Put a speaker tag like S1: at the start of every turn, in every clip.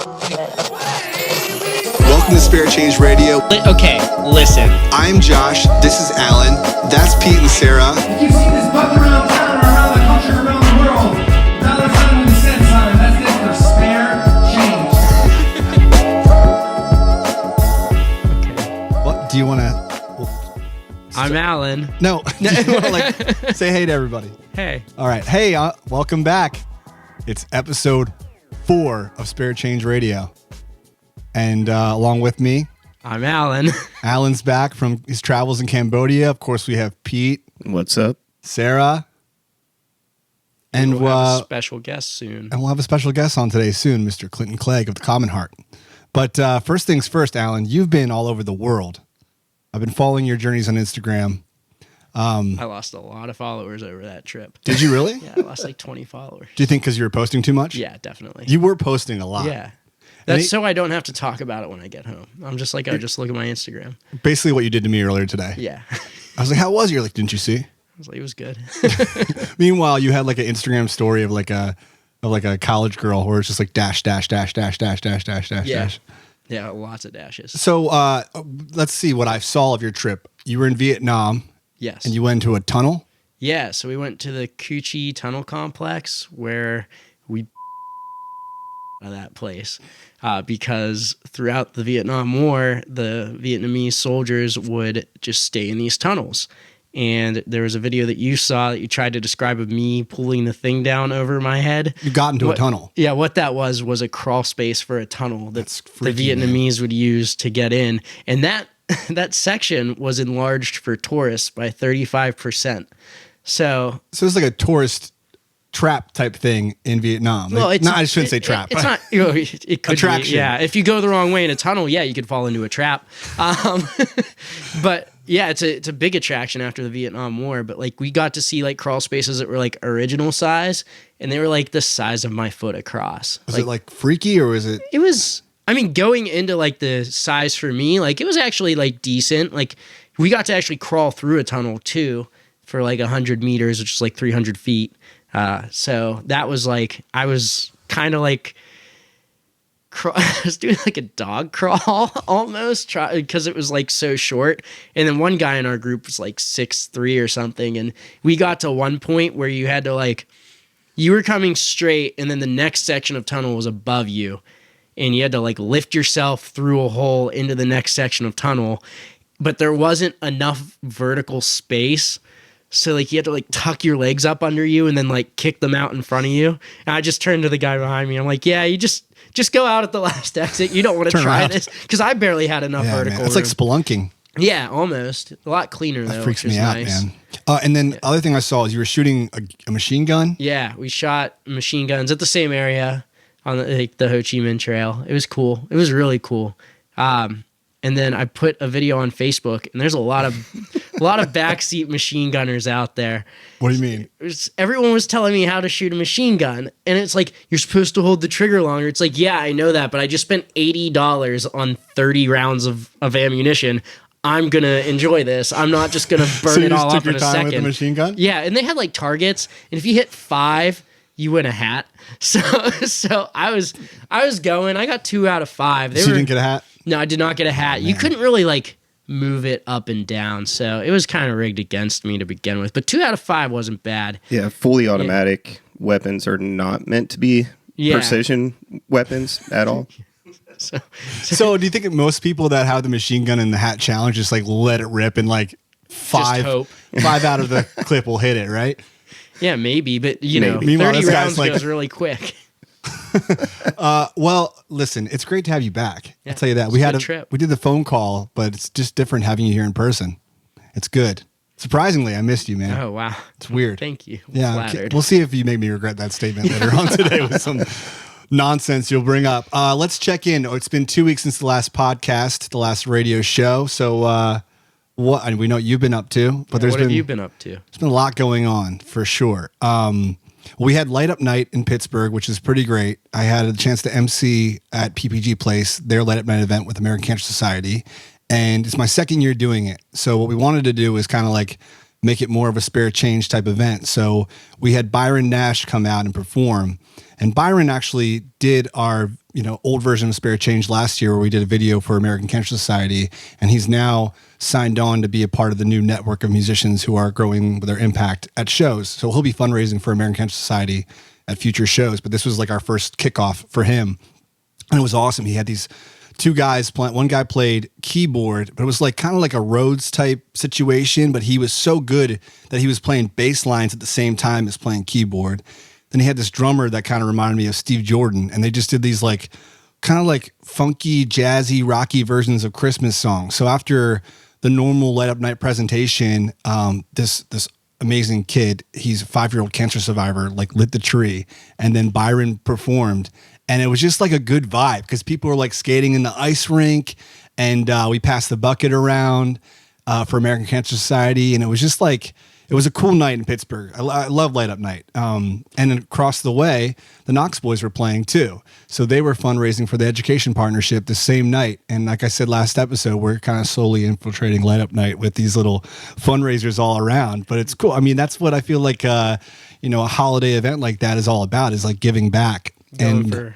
S1: Welcome to Spare Change Radio.
S2: Okay, listen.
S1: I'm Josh. This is Allan. That's Pete and Sarah.
S3: You see this button around town or around the country or around the world. $1 with a cent sign. That's it for spare change.
S4: What do you want to?
S2: I'm Allan.
S4: No, you wanna, like, say hey to everybody.
S2: Hey.
S4: All right, hey, welcome back. It's episode 4 of Spare Change Radio, and along with me,
S2: I'm Allan.
S4: Allan's back from his travels in Cambodia. Of course, we have Pete.
S5: What's up?
S4: Sarah. And
S2: we'll have a special guest soon.
S4: And we'll have a special guest on today soon, Mr. Clinton Clegg of the Commonheart. But first things first, Allan, you've been all over the world. I've been following your journeys on Instagram.
S2: I lost a lot of followers over that trip.
S4: Did you really?
S2: Yeah, I lost like 20 followers.
S4: Do you think because you were posting too much?
S2: Yeah, definitely.
S4: You were posting a lot.
S2: Yeah. That's so I don't have to talk about it when I get home. I'm just like, I just look at my Instagram.
S4: Basically what you did to me earlier today.
S2: Yeah.
S4: I was like, how was you? You're like, didn't you see?
S2: I was like, it was good.
S4: Meanwhile, you had like an Instagram story of like a college girl where it's just like dash, dash, dash, dash, dash, dash, dash, dash,
S2: Yeah.
S4: dash.
S2: Yeah, lots of dashes.
S4: So let's see what I saw of your trip. You were in Vietnam.
S2: Yes.
S4: And you went into a tunnel?
S2: Yeah, so we went to the Cu Chi Tunnel Complex where we that place because throughout the Vietnam War, the Vietnamese soldiers would just stay in these tunnels. And there was a video that you saw that you tried to describe of me pulling the thing down over my head.
S4: You got into a tunnel.
S2: Yeah, what that was a crawl space for a tunnel that the Vietnamese would use to get in. And that section was enlarged for tourists by 35%. So
S4: it's like a tourist trap type thing in Vietnam.
S2: Well,
S4: no, I shouldn't say trap.
S2: It's not. It could
S4: attraction.
S2: Be, yeah, if you go the wrong way in a tunnel, yeah, you could fall into a trap. But yeah, it's a big attraction after the Vietnam War. But like we got to see like crawl spaces that were like original size, and they were like the size of my foot across.
S4: Was it like freaky or was it?
S2: It was. I mean, going into like the size for me, like it was actually like decent. Like we got to actually crawl through a tunnel too for like 100 meters, which is like 300 feet. So that was like, I was kind of like, I was doing like a dog crawl almost because it was like so short. And then one guy in our group was like 6'3" or something. And we got to one point where you had to like, you were coming straight and then the next section of tunnel was above you. And you had to like lift yourself through a hole into the next section of tunnel. But there wasn't enough vertical space. So like you had to like tuck your legs up under you and then like kick them out in front of you. And I just turned to the guy behind me. I'm like, yeah, you just go out at the last exit. You don't want to try this. Because I barely had enough vertical
S4: It's like spelunking.
S2: Yeah, almost. A lot cleaner though.
S4: That freaks me out,
S2: nice.
S4: man. And then the other thing I saw is you were shooting a machine gun.
S2: Yeah, we shot machine guns at the same area on the Ho Chi Minh Trail. It was cool. It was really cool. And then I put a video on Facebook, and there's a lot of backseat machine gunners out there.
S4: What do you mean?
S2: Everyone was telling me how to shoot a machine gun, and it's like, you're supposed to hold the trigger longer. It's like, yeah, I know that, but I just spent $80 on 30 rounds of ammunition. I'm going to enjoy this. I'm not just going to burn it all up in a second. So you took your time
S4: with the machine gun?
S2: Yeah, and they had like targets, and if you hit 5, you win a hat. So I was going. I got 2 out of 5.
S4: You didn't get a hat?
S2: No, I did not get a hat. You couldn't really like move it up and down, so it was kind of rigged against me to begin with. But 2 out of 5 wasn't bad.
S5: Yeah, fully automatic weapons are not meant to be precision weapons at all.
S4: So do you think most people that have the machine gun and the hat challenge just like let it rip and like 5 out of the clip will hit it, right?
S2: Yeah, maybe, but you know,
S4: Meanwhile,
S2: 30 rounds
S4: like,
S2: goes really quick.
S4: Well, listen, it's great to have you back.
S2: Yeah,
S4: I'll tell you that. We did the phone call, but it's just different having you here in person. It's good. Surprisingly, I missed you, man.
S2: Oh, wow.
S4: It's weird.
S2: Thank you.
S4: Yeah,
S2: flattered.
S4: We'll see if you make me regret that statement later on today with some nonsense you'll bring up. Let's check in. It's been 2 weeks since the last podcast, the last radio show. So what we know what you've been up to, but
S2: what have you been up to?
S4: There's been a lot going on for sure. We had Light Up Night in Pittsburgh, which is pretty great. I had a chance to MC at PPG Place, their Light Up Night event with American Cancer Society. And it's my second year doing it. So what we wanted to do is kind of like make it more of a spare change type event. So we had Byron Nash come out and perform. And Byron actually did our, old version of Spare Change last year where we did a video for American Cancer Society. And he's now signed on to be a part of the new network of musicians who are growing their impact at shows. So he'll be fundraising for American Cancer Society at future shows. But this was like our first kickoff for him. And it was awesome. He had these two guys playing. One guy played keyboard, but it was like kind of like a Rhodes type situation. But he was so good that he was playing bass lines at the same time as playing keyboard. Then he had this drummer that kind of reminded me of Steve Jordan, and they just did these like kind of like funky, jazzy, rocky versions of Christmas songs. So after the normal Light Up Night presentation, this amazing kid, he's a 5-year-old cancer survivor, like lit the tree, and then Byron performed. And it was just like a good vibe because people were like skating in the ice rink, and we passed the bucket around for American Cancer Society. And it was just like, it was a cool night in Pittsburgh. I love Light Up Night. And across the way, the Knox Boys were playing too. So they were fundraising for the Education Partnership the same night. And like I said last episode, we're kind of slowly infiltrating Light Up Night with these little fundraisers all around. But it's cool. I mean, that's what I feel like, a holiday event like that is all about, is like giving back. Going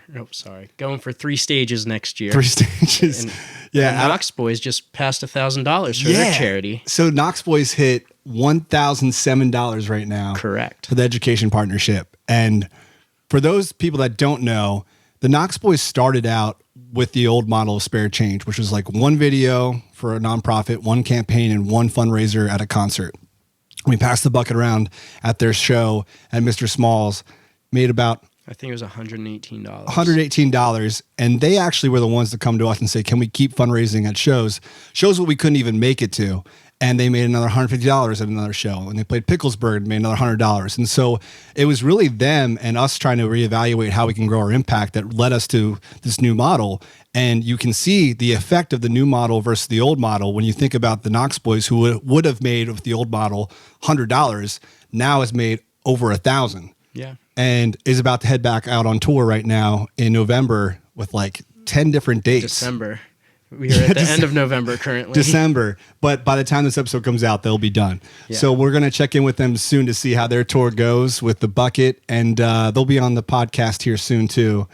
S2: for 3 stages next year.
S4: 3 stages.
S2: And
S4: yeah.
S2: Knox Boys just passed $1,000 for their charity.
S4: So Knox Boys hit $1,007 right now.
S2: Correct.
S4: For the Education Partnership. And for those people that don't know, the Knox Boys started out with the old model of Spare Change, which was like one video for a nonprofit, one campaign, and one fundraiser at a concert. We passed the bucket around at their show at Mr. Small's, made about,
S2: I think it was $118.
S4: $118. And they actually were the ones to come to us and say, can we keep fundraising at shows that we couldn't even make it to? And they made another $150 at another show. And they played Picklesburg and made another $100. And so it was really them and us trying to reevaluate how we can grow our impact that led us to this new model. And you can see the effect of the new model versus the old model when you think about the Knox Boys, who would have made with the old model $100, now has made over $1,000.
S2: Yeah.
S4: And is about to head back out on tour right now in November with like 10 different dates.
S2: December. We are at the end of November currently.
S4: December. But by the time this episode comes out, they'll be done. Yeah. So we're going to check in with them soon to see how their tour goes with the bucket. And they'll be on the podcast here soon too,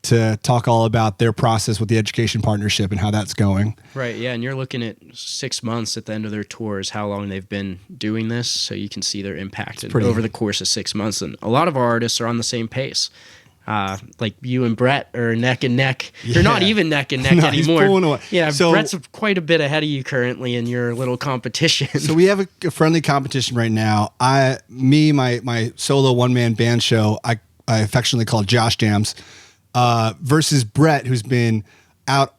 S4: to talk all about their process with the Education Partnership and how that's going.
S2: Right, yeah, and you're looking at 6 months at the end of their tours, how long they've been doing this, so you can see their impact over the course of 6 months. And a lot of our artists are on the same pace. Like you and Brett are neck and neck. Yeah. You're not even neck and neck anymore.
S4: He's pulling away.
S2: Yeah, so, Brett's quite a bit ahead of you currently in your little competition.
S4: So we have a friendly competition right now. My solo one-man band show, I affectionately call Josh Jams, versus Brett, who's been out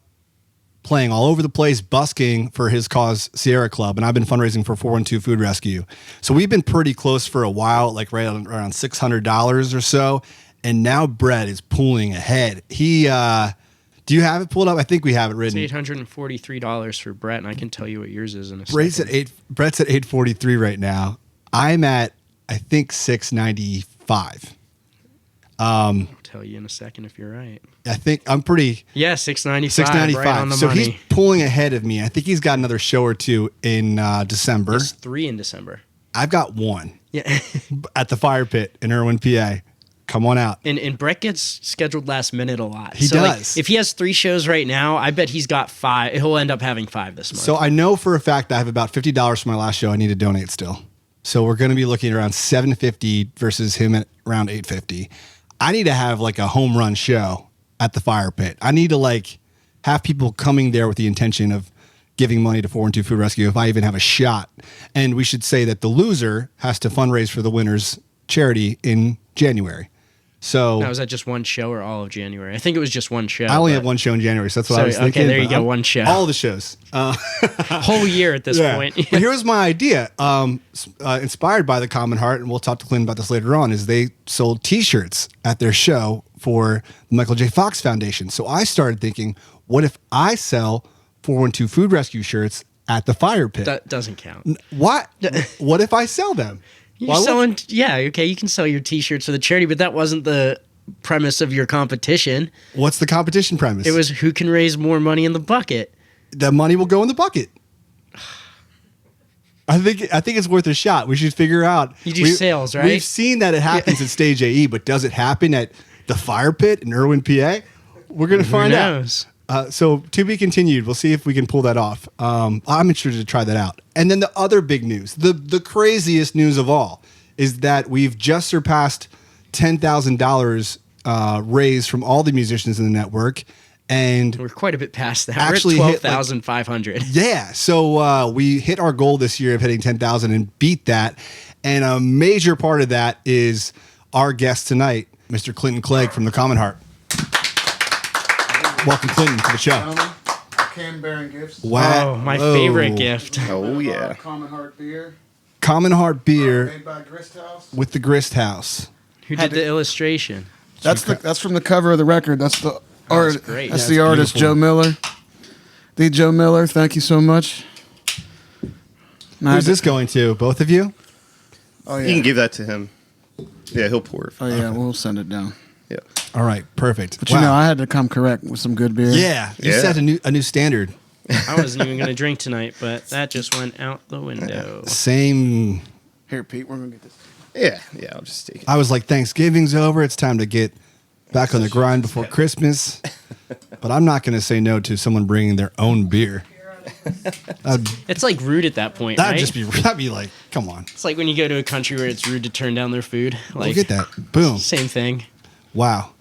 S4: playing all over the place, busking for his cause, Sierra Club, and I've been fundraising for 412 Food Rescue. So we've been pretty close for a while, like around $600 or so, and now Brett is pulling ahead. He, do you have it pulled up? I think we have it written.
S2: It's $843 for Brett, and I can tell you what yours is in a second.
S4: Brett's at $843 right now. I'm at, I think, $695.
S2: I'll tell you in a second if you're right.
S4: I think I'm pretty.
S2: Yeah, $695. Right on the
S4: so
S2: money.
S4: He's pulling ahead of me. I think he's got another show or two in December.
S2: There's 3 in December.
S4: I've got 1.
S2: Yeah.
S4: At the Fire Pit in Irwin, PA. Come on out.
S2: And Brett gets scheduled last minute a lot.
S4: He does.
S2: Like, if he has 3 shows right now, I bet he's got 5. He'll end up having 5 this month.
S4: So I know for a fact I have about $50 for my last show I need to donate still. So we're going to be looking at around $750 versus him at around $850. I need to have like a home run show at the Fire Pit. I need to like have people coming there with the intention of giving money to 412 Food Rescue if I even have a shot. And we should say that the loser has to fundraise for the winner's charity in January. So
S2: now, was that just one show or all of January? I think it was just one show.
S4: I only have one show in January, so that's what I was thinking.
S2: Okay, there you go, one show.
S4: All the shows.
S2: Whole year at this point.
S4: But here's my idea. Inspired by the Commonheart, and we'll talk to Clinton about this later on, is they sold T-shirts at their show for the Michael J. Fox Foundation. So I started thinking, what if I sell 412 Food Rescue shirts at the Fire Pit?
S2: That doesn't count.
S4: What? What if I sell them?
S2: You're selling, yeah, okay, you can sell your T-shirts for the charity, but that wasn't the premise of your competition.
S4: What's the competition premise?
S2: It was who can raise more money in the bucket.
S4: The money will go in the bucket. I think it's worth a shot. We should figure out.
S2: You do sales, right?
S4: We've seen that it happens at Stage AE, but does it happen at the Fire Pit in Irwin, PA? We're going to find out. So to be continued. We'll see if we can pull that off. I'm interested to try that out. And then the other big news, the craziest news of all, is that we've just surpassed $10,000 raised from all the musicians in the network. And
S2: we're quite a bit past that.
S4: Actually,
S2: we're at 12,500.
S4: Yeah. So we hit our goal this year of hitting 10,000 and beat that. And a major part of that is our guest tonight, Mr. Clinton Clegg from the Commonheart. Welcome, Clinton, to the show.
S6: Can bearing gifts.
S4: Wow.
S2: Oh, my favorite gift.
S5: Oh, yeah.
S6: Commonheart beer.
S4: Commonheart beer
S6: Made by Grist House.
S4: with the Grist House.
S2: Who did the illustration?
S6: That's from the cover of the record. That's the art.
S2: That's great.
S6: That's
S4: Yeah,
S6: the
S4: it's
S6: artist,
S4: beautiful.
S6: Joe Miller. The Joe Miller, thank you so much.
S4: Who's this going to? Both of you?
S6: Oh,
S5: You can
S6: yeah.
S5: give that to him. Yeah, he'll pour it.
S6: Oh, yeah, we'll send it down.
S5: Yeah.
S4: All right. Perfect.
S6: But you know, I had to come correct with some good beer.
S4: Yeah. You
S5: Yeah.
S4: set a new standard.
S2: I wasn't even going to drink tonight, but that just went out the window.
S4: Same.
S6: Here, Pete, we're going to get this.
S5: Yeah, I'll just take it.
S4: I was like, Thanksgiving's over. It's time to get back on the grind before Christmas. But I'm not going to say no to someone bringing their own beer.
S2: It's like rude at that point,
S4: That'd
S2: right?
S4: just be, that'd be like, come on.
S2: It's like when you go to a country where it's rude to turn down their food. Like,
S4: Look at that. Boom.
S2: Same thing.
S4: Wow.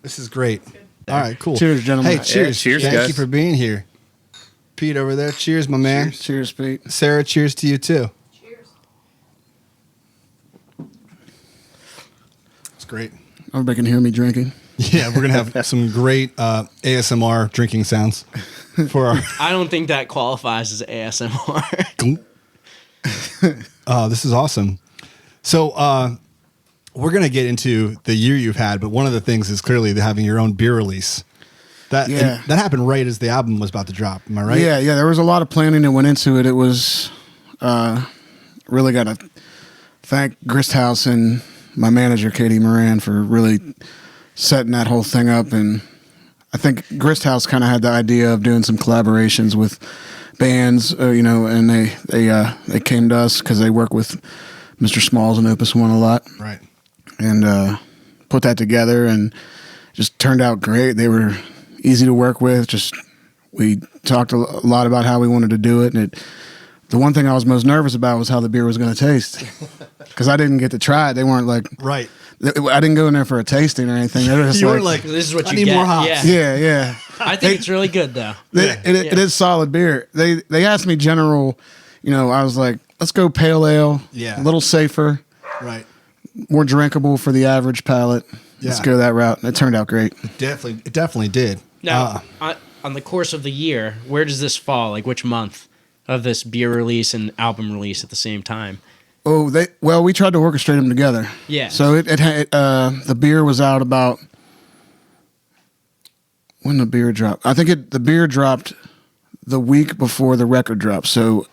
S4: This is great. All right, cool.
S6: Cheers, gentlemen.
S4: Hey, cheers.
S5: cheers,
S4: Thank
S5: guys.
S4: you for being here. Pete over there. Cheers, my man.
S6: Cheers, Pete.
S4: Sarah, cheers to you too. It's great.
S6: Everybody can hear me drinking.
S4: Yeah, we're going to have some great ASMR drinking sounds for our.
S2: I don't think that qualifies as ASMR.
S4: This is awesome. So we're going to get into the year you've had, but one of the things is clearly having your own beer release. That happened right as the album was about to drop. Am I right?
S6: Yeah, there was a lot of planning that went into it. It was really got to thank Grist House and my manager, Katie Moran, for really setting that whole thing up. And I think Grist House kind of had the idea of doing some collaborations with bands, and they came to us because they work with Mr. Smalls and Opus One a lot.
S4: Right.
S6: And put that together and just turned out great. They were easy to work with. We talked a lot about how we wanted to do it. And the one thing I was most nervous about was how the beer was going to taste, because I didn't get to try it. They weren't like,
S4: Right.
S6: I didn't go in there for a tasting or anything. They were just
S4: You were like,
S2: This is what
S4: I
S2: you
S4: need
S2: get.
S4: more hops.
S2: Yeah.
S6: yeah.
S2: I think it's really good, though.
S6: It is solid beer. They asked me general, I was like, let's go pale ale.
S4: Yeah.
S6: A little safer,
S4: Right.
S6: more drinkable for the average palate. Let's
S4: Yeah.
S6: go that route. And it turned out great.
S4: It definitely did.
S2: Now, on the course of the year, where does this fall? Like, which month of this beer release and album release at the same time?
S6: Oh, we tried to orchestrate them together.
S2: Yeah.
S6: So the beer was out about when the beer dropped. I think the beer dropped the week before the record dropped. So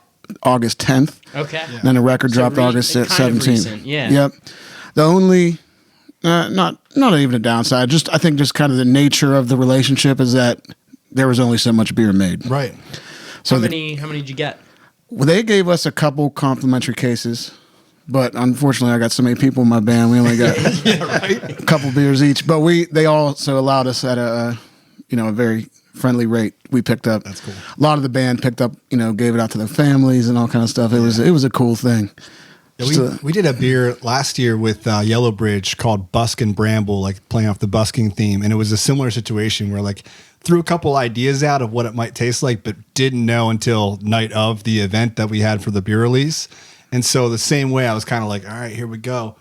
S6: August 10th.
S2: Okay.
S6: And then the record
S2: So
S6: dropped August
S2: kind of
S6: 17th.
S2: recent, yeah.
S6: Yep. The only not even a downside. I think kind of the nature of the relationship is that there was only so much beer made.
S4: Right.
S2: How many did you get?
S6: Well, they gave us a couple complimentary cases, but unfortunately, I got so many people in my band. We only got a couple beers each. But they also allowed us at a very friendly rate. We picked up.
S4: That's cool.
S6: A lot of the band picked up, gave it out to their families and all kind of stuff. It was a cool thing.
S4: Yeah, we did a beer last year with Yellow Bridge called Busk and Bramble, like playing off the busking theme. And it was a similar situation where like threw a couple ideas out of what it might taste like, but didn't know until night of the event that we had for the beer release. And so the same way I was kind of like, all right, here we go.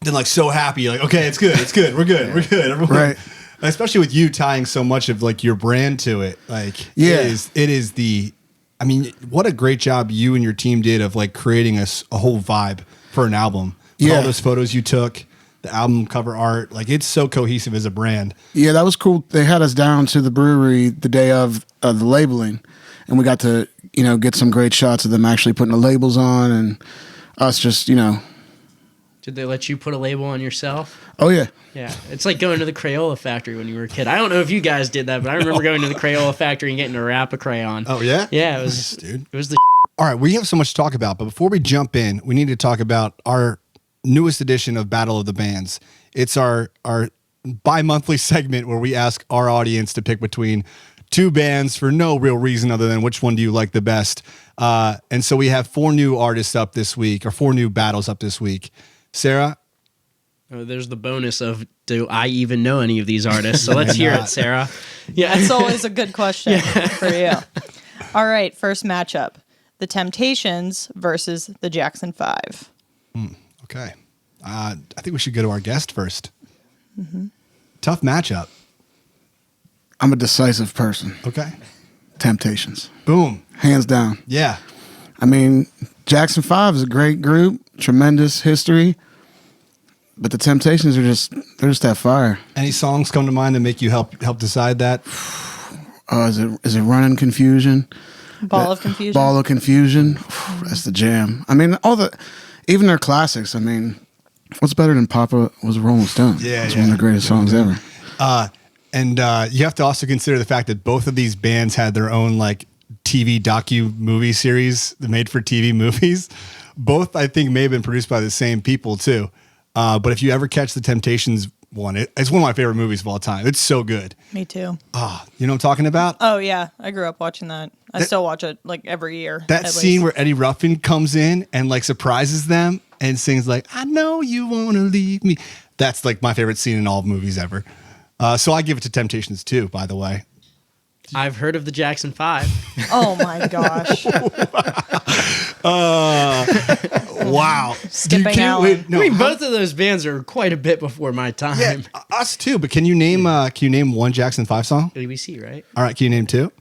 S4: Then like so happy, like, okay, it's good. We're good. Everyone,
S6: Right.
S4: Especially with you tying so much of like your brand to it. Like
S6: Yeah.
S4: it is I mean, what a great job you and your team did of like creating a whole vibe for an album. With all those photos you took, the album cover art, like it's so cohesive as a brand.
S6: Yeah, that was cool. They had us down to the brewery the day of the labeling, and we got to get some great shots of them actually putting the labels on, and us just
S2: Did they let you put a label on yourself?
S6: Oh yeah.
S2: Yeah, it's like going to the Crayola factory when you were a kid. I don't know if you guys did that, but I remember going to the Crayola factory and getting a wrap of crayon.
S4: Oh yeah?
S2: Yeah, it was
S4: Nice, dude.
S2: It was the
S4: All right, we have so much to talk about, but before we jump in, we need to talk about our newest edition of Battle of the Bands. It's our bi-monthly segment where we ask our audience to pick between two bands for no real reason other than which one do you like the best. And so we have 4 new artists up this week, or 4 new battles up this week. Sarah?
S2: Oh, there's the bonus of, do I even know any of these artists? So let's hear it, Sarah.
S7: Yeah, it's always a good question for you. All right, first matchup. The Temptations versus the Jackson 5.
S4: Okay. I think we should go to our guest first. Tough matchup.
S6: I'm a decisive person.
S4: Okay.
S6: Temptations.
S4: Boom.
S6: Hands down.
S4: Yeah.
S6: I mean, Jackson 5 is a great group, tremendous history, but the Temptations they're just that fire.
S4: Any songs come to mind that make you help decide that?
S6: Is it Running Confusion?
S7: Ball of Confusion.
S6: Ball of Confusion. That's the jam. I mean, even their classics. I mean, what's better than Papa Was a Rolling Stone?
S4: Yeah,
S6: it's one of the greatest songs ever.
S4: And you have to also consider the fact that both of these bands had their own like TV docu-movie series, the made-for-TV movies. Both, I think, may have been produced by the same people too. But if you ever catch the Temptations one, it's one of my favorite movies of all time. It's so good.
S7: Me too.
S4: You know what I'm talking about?
S7: Oh, yeah. I grew up watching that. I still watch it like every year.
S4: That scene where Eddie Ruffin comes in and like surprises them and sings like, I know you want to leave me. That's like my favorite scene in all movies ever. So I give it to Temptations too, by the way.
S2: I've heard of the Jackson 5.
S7: Oh my gosh.
S4: Wow.
S7: Skipping Allan.
S4: Wait, no,
S2: I mean, both of those bands are quite a bit before my time.
S4: yeah, us too. But can you name one Jackson 5 song?
S2: ABC, right?
S4: All right, can you name 2?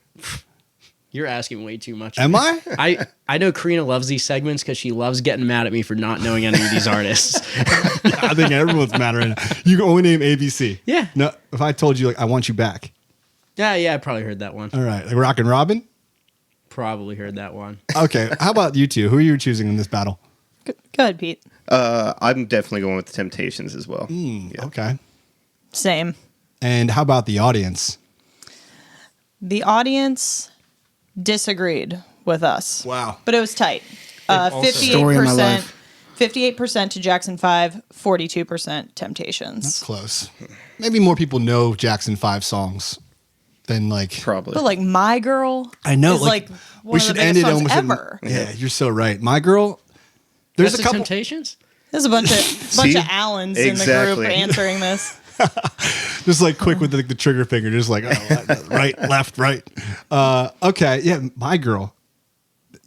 S2: You're asking way too much.
S4: Am I?
S2: I know Karina loves these segments because she loves getting mad at me for not knowing any of these artists.
S4: I think everyone's mad right now. You can only name ABC.
S2: Yeah.
S4: No, if I told you like I Want You Back.
S2: Yeah, I probably heard that one.
S4: All right, like Rockin' Robin.
S2: Probably heard that one.
S4: Okay, how about you two? Who are you choosing in this battle?
S7: Go ahead, Pete.
S5: I'm definitely going with the Temptations as well. Yeah.
S4: Okay.
S7: Same.
S4: And how about the audience?
S7: The audience disagreed with us.
S4: Wow.
S7: But it was tight.
S6: Story of my
S7: 58%.
S6: life.
S7: 58% to Jackson 5, 42% Temptations.
S4: Close. Maybe more people know Jackson 5 songs than like.
S5: Probably.
S7: But like My Girl
S4: I know.
S7: is like one of the biggest songs ever.
S4: Yeah, you're so right. My Girl. There's
S2: That's
S4: a couple.
S2: Temptations?
S7: There's a bunch of Allans in the
S5: Exactly.
S7: group answering this.
S4: Just like quick with the trigger finger, just like right, left, right. Okay, yeah, My Girl.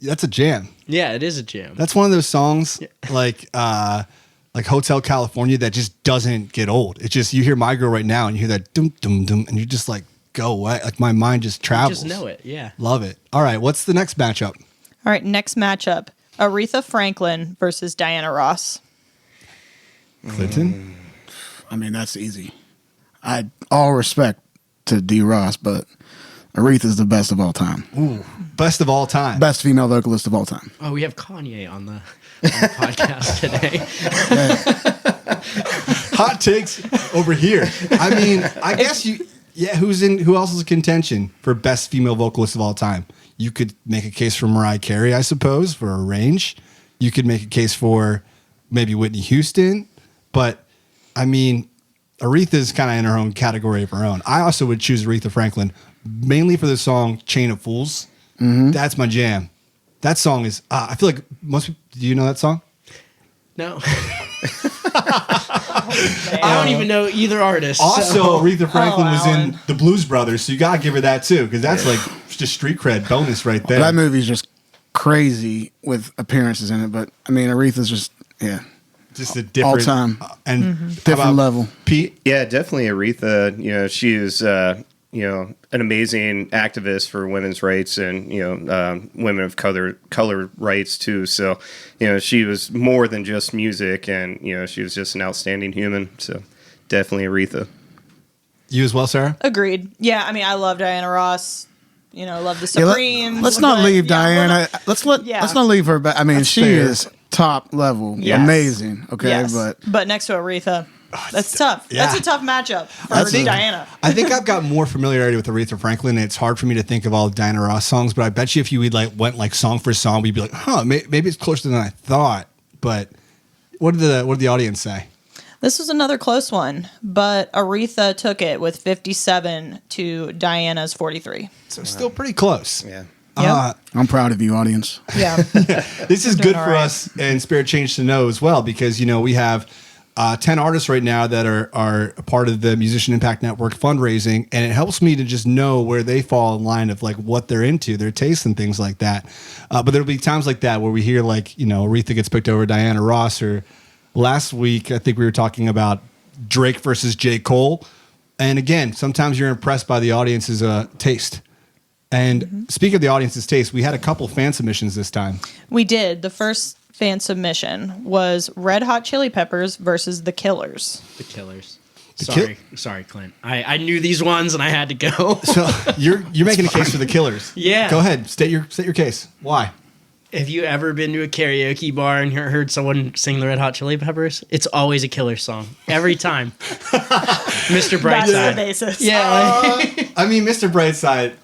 S4: That's a jam.
S2: Yeah, it is a jam.
S4: That's one of those songs like Hotel California that just doesn't get old. It's just you hear My Girl right now and you hear that dum dum dum and you just like go away. Like my mind just travels.
S2: You just know it, yeah.
S4: Love it. All right, what's the next matchup?
S7: All right, next matchup. Aretha Franklin versus Diana Ross.
S4: Clinton?
S6: I mean, that's easy. All respect to D. Ross, but Aretha's the best of all time.
S4: Ooh, best of all time.
S6: Best female vocalist of all time.
S2: Oh, we have Kanye on the podcast today.
S4: Hot takes over here. I mean, I guess who else is in contention for best female vocalist of all time? You could make a case for Mariah Carey, I suppose, for a range. You could make a case for maybe Whitney Houston, but I mean, Aretha's kind of in her own category of her own. I also would choose Aretha Franklin mainly for the song "Chain of Fools." Mm-hmm. That's my jam. That song is. I feel like most people. Do you know that song?
S2: No. I don't even know either artist.
S4: Also, Aretha Franklin was in
S7: Allan.
S4: the Blues Brothers, so you gotta give her that too, because that's like just street cred bonus right there.
S6: That movie's just crazy with appearances in it, but I mean, Aretha's just,
S4: just a different
S6: all time
S4: and
S6: different
S4: how about
S6: level.
S4: Pete.
S5: Yeah, definitely Aretha. You know, she is an amazing activist for women's rights and women of color rights too. So she was more than just music, and she was just an outstanding human. So definitely Aretha.
S4: You as well, Sarah?
S7: Agreed. Yeah, I mean, I love Diana Ross. Love the Supremes.
S6: Let's not
S7: but,
S6: leave
S7: yeah,
S6: Diana. Let's not leave her back. I mean,
S4: That's
S6: she
S4: fair.
S6: is top level,
S7: Yes.
S6: amazing. Okay,
S7: Yes.
S6: but
S7: next to Aretha, That's tough.
S4: Yeah.
S7: That's a tough matchup for Diana.
S4: I think I've got more familiarity with Aretha Franklin. And it's hard for me to think of all of Diana Ross songs, but I bet you if you went like song for song, we'd be like, maybe it's closer than I thought. But what did the audience say?
S7: This was another close one, but Aretha took it with 57 to Diana's 43.
S4: So still pretty close.
S5: Yeah.
S6: I'm proud of you, audience.
S7: Yeah.
S4: This is good
S7: all
S4: for
S7: right.
S4: us and Spirit Change to know as well, because, we have 10 artists right now that are a part of the Musician Impact Network fundraising, and it helps me to just know where they fall in line of like what they're into, their tastes and things like that. But there'll be times like that where we hear like, Aretha gets picked over Diana Ross, or last week I think we were talking about Drake versus J. Cole. And again, sometimes you're impressed by the audience's taste. And speaking of the audience's taste, we had a couple fan submissions this time.
S7: We did. The first fan submission was Red Hot Chili Peppers versus The Killers.
S2: The Killers.
S4: Ki-
S2: Sorry, Clint. I knew these ones and I had to go.
S4: So you're making a case for the Killers.
S2: Yeah.
S4: Go ahead, state your case. Why?
S2: Have you ever been to a karaoke bar and heard someone sing the Red Hot Chili Peppers? It's always a Killers song every time. Mr.
S7: That's
S2: Brightside.
S7: the basis.
S2: Yeah.
S4: I mean, Mr. Brightside.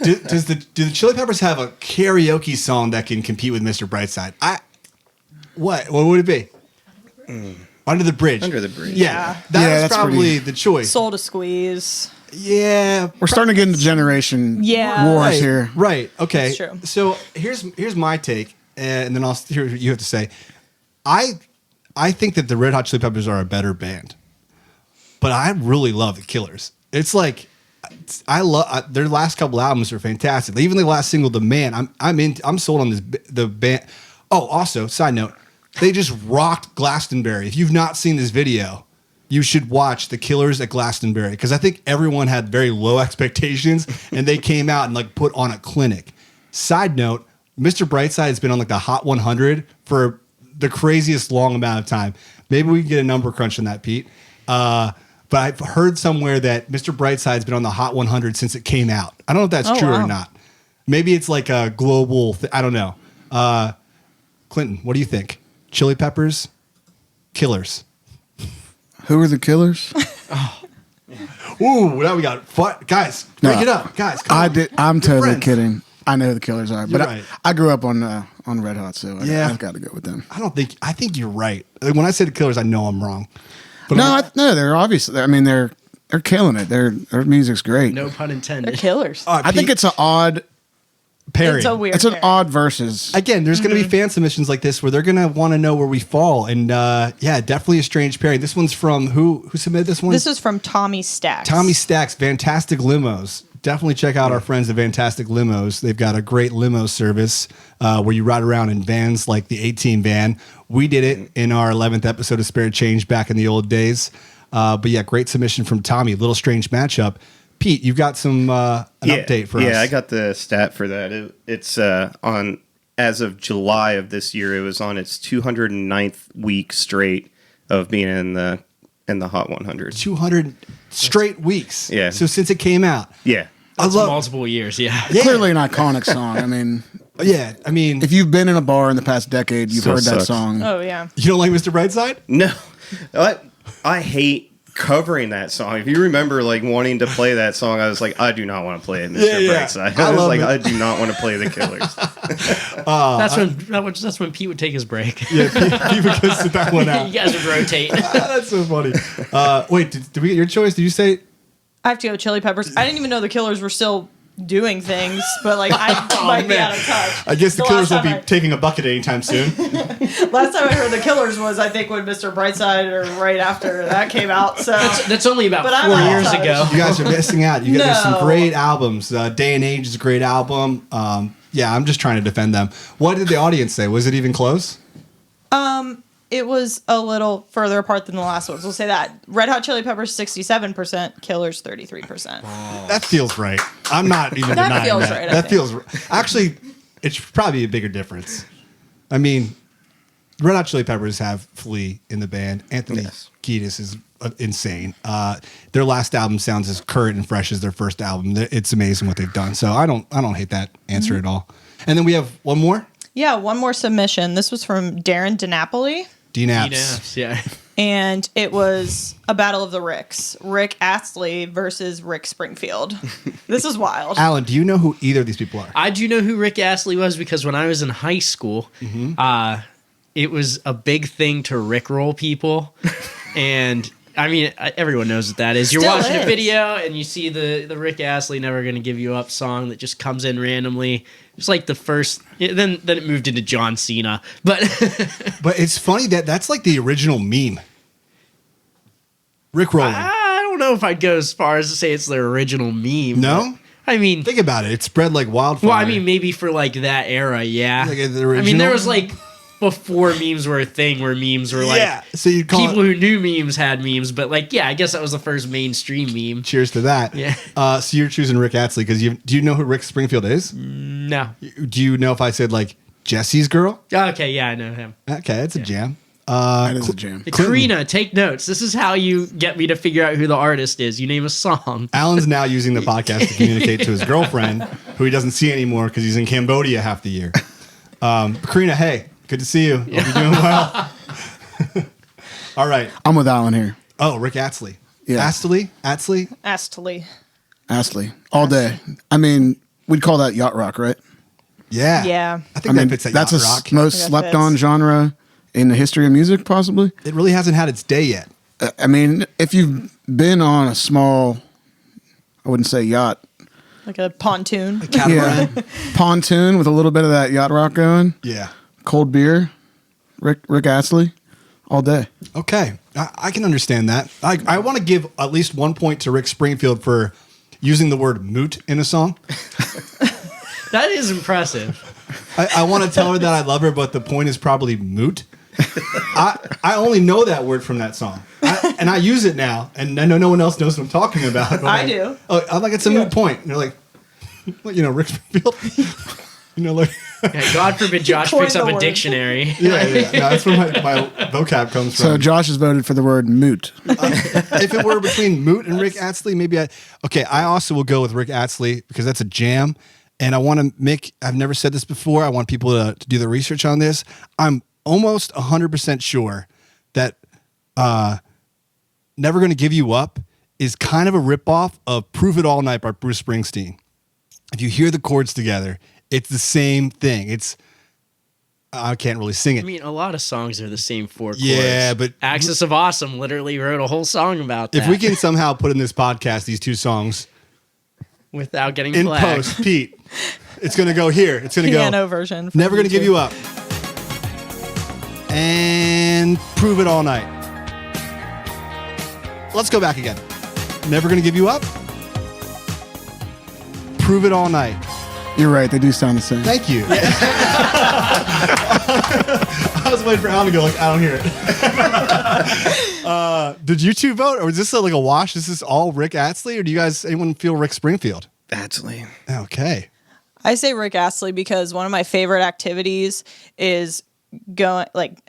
S4: Do the Chili Peppers have a karaoke song that can compete with Mr. Brightside? What would it be? Under the Bridge.
S5: Under the Bridge.
S4: Yeah,
S6: Yeah,
S4: that's
S6: that's
S4: probably the choice.
S7: Soul to Squeeze.
S4: Yeah,
S6: We're starting to get into generation
S7: Yeah.
S6: wars
S4: right,
S6: here.
S4: Right. Okay.
S7: That's true.
S4: So here's my take, and then I'll hear what you have to say. I think that the Red Hot Chili Peppers are a better band, but I really love the Killers. It's like I love their last couple albums are fantastic. Even the last single, "The Man," I'm sold on the band. Oh, also side note, they just rocked Glastonbury. If you've not seen this video, you should watch the Killers at Glastonbury, because I think everyone had very low expectations and they came out and like put on a clinic. Side note, Mr. Brightside has been on like the Hot 100 for the craziest long amount of time. Maybe we can get a number crunch on that, Pete. But I've heard somewhere that Mr. Brightside's been on the Hot 100 since it came out. I don't know if that's true
S7: wow.
S4: or not. Maybe it's like a global I don't know. Clinton, what do you think? Chili Peppers, Killers.
S6: Who are the Killers?
S4: Ooh, now we got guys. Break
S6: No.
S4: it up, guys. Come on.
S6: I'm
S4: We're
S6: totally
S4: friends.
S6: kidding. I know who the Killers are, but
S4: You're right.
S6: I grew up on Red Hot, so
S4: Yeah.
S6: I've got to go with them.
S4: I think you're right. When I say the Killers, I know I'm wrong. But
S6: No, they're obviously. I mean, they're killing it. Their music's great.
S2: No pun
S7: They're
S2: intended.
S7: Killers.
S6: I think it's an odd.
S4: Perry.
S7: It's a weird
S6: It's an
S7: pair.
S6: odd versus.
S4: Again, there's going to be fan submissions like this where they're going to want to know where we fall, and yeah, definitely a strange pairing. This one's from who submitted this one?
S7: This is from Tommy Stacks.
S4: Tommy Stacks, Fantastic Limos. Definitely check out our friends at Fantastic Limos. They've got a great limo service where you ride around in vans like the 18 van. We did it in our 11th episode of Spirit Change back in the old days. But yeah, great submission from Tommy. Little strange matchup. Pete, you've got some an update for us.
S5: Yeah, I got the stat for that. It's on as of July of this year. It was on its 209th week straight of being in the Hot 100.
S4: 200 straight weeks.
S5: Yeah.
S4: So since it came out.
S5: Yeah.
S2: That's
S4: I love-
S2: multiple years, yeah.
S4: Yeah.
S6: Clearly an iconic song. I mean,
S4: Yeah, I mean,
S6: if you've been in a bar in the past decade, you've
S5: Still
S6: heard that
S5: sucks.
S6: song.
S7: Oh, yeah.
S4: you don't like Mr. Brightside?
S5: No, I hate covering that song. If you remember, like wanting to play that song, I was like, I do not want to play it, Mr.
S4: Yeah.
S5: Brightside.
S4: I
S5: I was
S4: love
S5: like,
S4: it.
S5: I do not want to play the Killers.
S2: That's when Pete would take his break.
S4: Yeah, people can sit that one
S2: You
S4: out.
S2: guys would rotate.
S4: That's so funny. Wait, did we get your choice? Did you say?
S7: I have to go with Chili Peppers. I didn't even know the Killers were still doing things, but like I might be
S4: man.
S7: out of touch.
S4: I guess the
S7: last
S4: Killers will
S7: time
S4: be taking a bucket anytime soon.
S7: Last time I heard the Killers was, I think, when Mr. Brightside or right after that came out. So
S2: That's only about
S7: But I'm
S2: 4
S7: out of
S2: years
S7: touch.
S2: ago.
S4: You guys are missing out. There's some
S7: No.
S4: great albums. Day and Age is a great album. Yeah, I'm just trying to defend them. What did the audience say? Was it even close?
S7: it was a little further apart than the last ones. We'll say that. Red Hot Chili Peppers 67%, Killers 33%.
S4: That feels right. I'm not even
S7: That
S4: denying
S7: feels
S4: that.
S7: right, I
S4: That
S7: think.
S4: feels actually. It's probably a bigger difference. I mean, Red Hot Chili Peppers have Flea in the band. Anthony Kiedis is insane. Their last album sounds as current and fresh as their first album. It's amazing what they've done. So I don't hate that answer at all. And then we have one more.
S7: Yeah, one more submission. This was from Darren DiNapoli.
S4: D-Naps.
S2: Naps, yeah.
S7: And it was a battle of the Ricks. Rick Astley versus Rick Springfield. This is wild.
S4: Allan, do you know who either of these people are?
S2: I do know who Rick Astley was because when I was in high school, it was a big thing to Rickroll people. And I mean, everyone knows what that is. You're
S7: Still
S2: watching
S7: is.
S2: a video and you see the Rick Astley Never Gonna Give You Up song that just comes in randomly. It's like the first, then it moved into John Cena. But
S4: But it's funny that's like the original meme. Rick rolling.
S2: I don't know if I'd go as far as to say it's their original meme.
S4: No?
S2: I mean,
S4: Think about it. It spread like wildfire.
S2: well, I mean, maybe for like that era, yeah.
S4: Like the
S2: I mean,
S4: original?
S2: there was like before memes were a thing where memes were like,
S4: yeah. So you'd call
S2: people
S4: it,
S2: who knew memes had memes, but like, yeah, I guess that was the first mainstream meme.
S4: cheers to that.
S2: Yeah.
S4: So you're choosing Rick Astley because do you know who Rick Springfield is?
S2: No.
S4: Do you know if I said like Jesse's girl?
S2: Okay, yeah, I know him.
S4: Okay, it's a jam.
S6: That is a jam.
S2: Karina, take notes. This is how you get me to figure out who the artist is. You name a song.
S4: Allan's now using the podcast to communicate to his girlfriend, who he doesn't see anymore because he's in Cambodia half the year. Karina, hey, good to see you. Hope you're doing well. All right.
S6: I'm with Allan here.
S4: Oh, Rick Astley.
S6: Yeah.
S4: Astley?
S7: Astley.
S6: Astley. All day. I mean, we'd call that yacht rock, right?
S4: Yeah.
S7: Yeah.
S4: I think that fits that
S6: that's
S4: yacht
S6: the
S4: rock.
S6: most
S7: That
S6: slept on
S7: fits.
S6: genre in the history of music, possibly.
S4: It really hasn't had its day yet.
S6: I mean, if you've been on a small, I wouldn't say yacht,
S7: Like a pontoon.
S4: Catamaran.
S6: pontoon with a little bit of that yacht rock going,
S4: Yeah.
S6: cold beer, Rick Astley, all day.
S4: Okay. I can understand that. I want to give at least 1 point to Rick Springfield for using the word moot in a song.
S2: That is impressive.
S4: I want to tell her that I love her, but the point is probably moot. I only know that word from that song, and I use it now, and I know no one else knows what I'm talking about. But
S7: I do.
S4: Oh, I'm like, it's a moot point. And they're like, well, Rick Springfield. Like,
S2: Yeah, God forbid Josh
S7: coined
S2: picks up
S7: the
S2: a
S7: word.
S2: dictionary.
S4: yeah. No, that's where my vocab comes from.
S6: So Josh has voted for the word moot.
S4: If it were between Moot and Rick Astley, maybe I also will go with Rick Astley because that's a jam. And I want to I've never said this before. I want people to do the research on this. I'm almost 100% sure that Never Gonna Give You Up is kind of a ripoff of Prove It All Night by Bruce Springsteen. If you hear the chords together, it's the same thing. I can't really sing it.
S2: I mean, a lot of songs are the same four chords.
S4: Yeah, but-
S2: Axis of Awesome literally wrote a whole song about that.
S4: If we can somehow put in this podcast these two songs
S2: without getting
S4: in
S2: flagged.
S4: post, Pete, it's going to go here. It's going to
S7: Piano
S4: go.
S7: version. from
S4: Never Gonna Give
S7: YouTube.
S4: You Up. And Prove It All Night. Let's go back again. Never Gonna Give You Up. Prove It All Night.
S6: You're right. They do sound the same.
S4: Thank you. I was waiting for Allan to go like, I don't hear it. Did you two vote? Or was this like a wash? Is this all Rick Astley? Or do you guys, anyone feel Rick Springfield?
S5: Astley.
S4: Okay.
S7: I say Rick Astley because one of my favorite activities is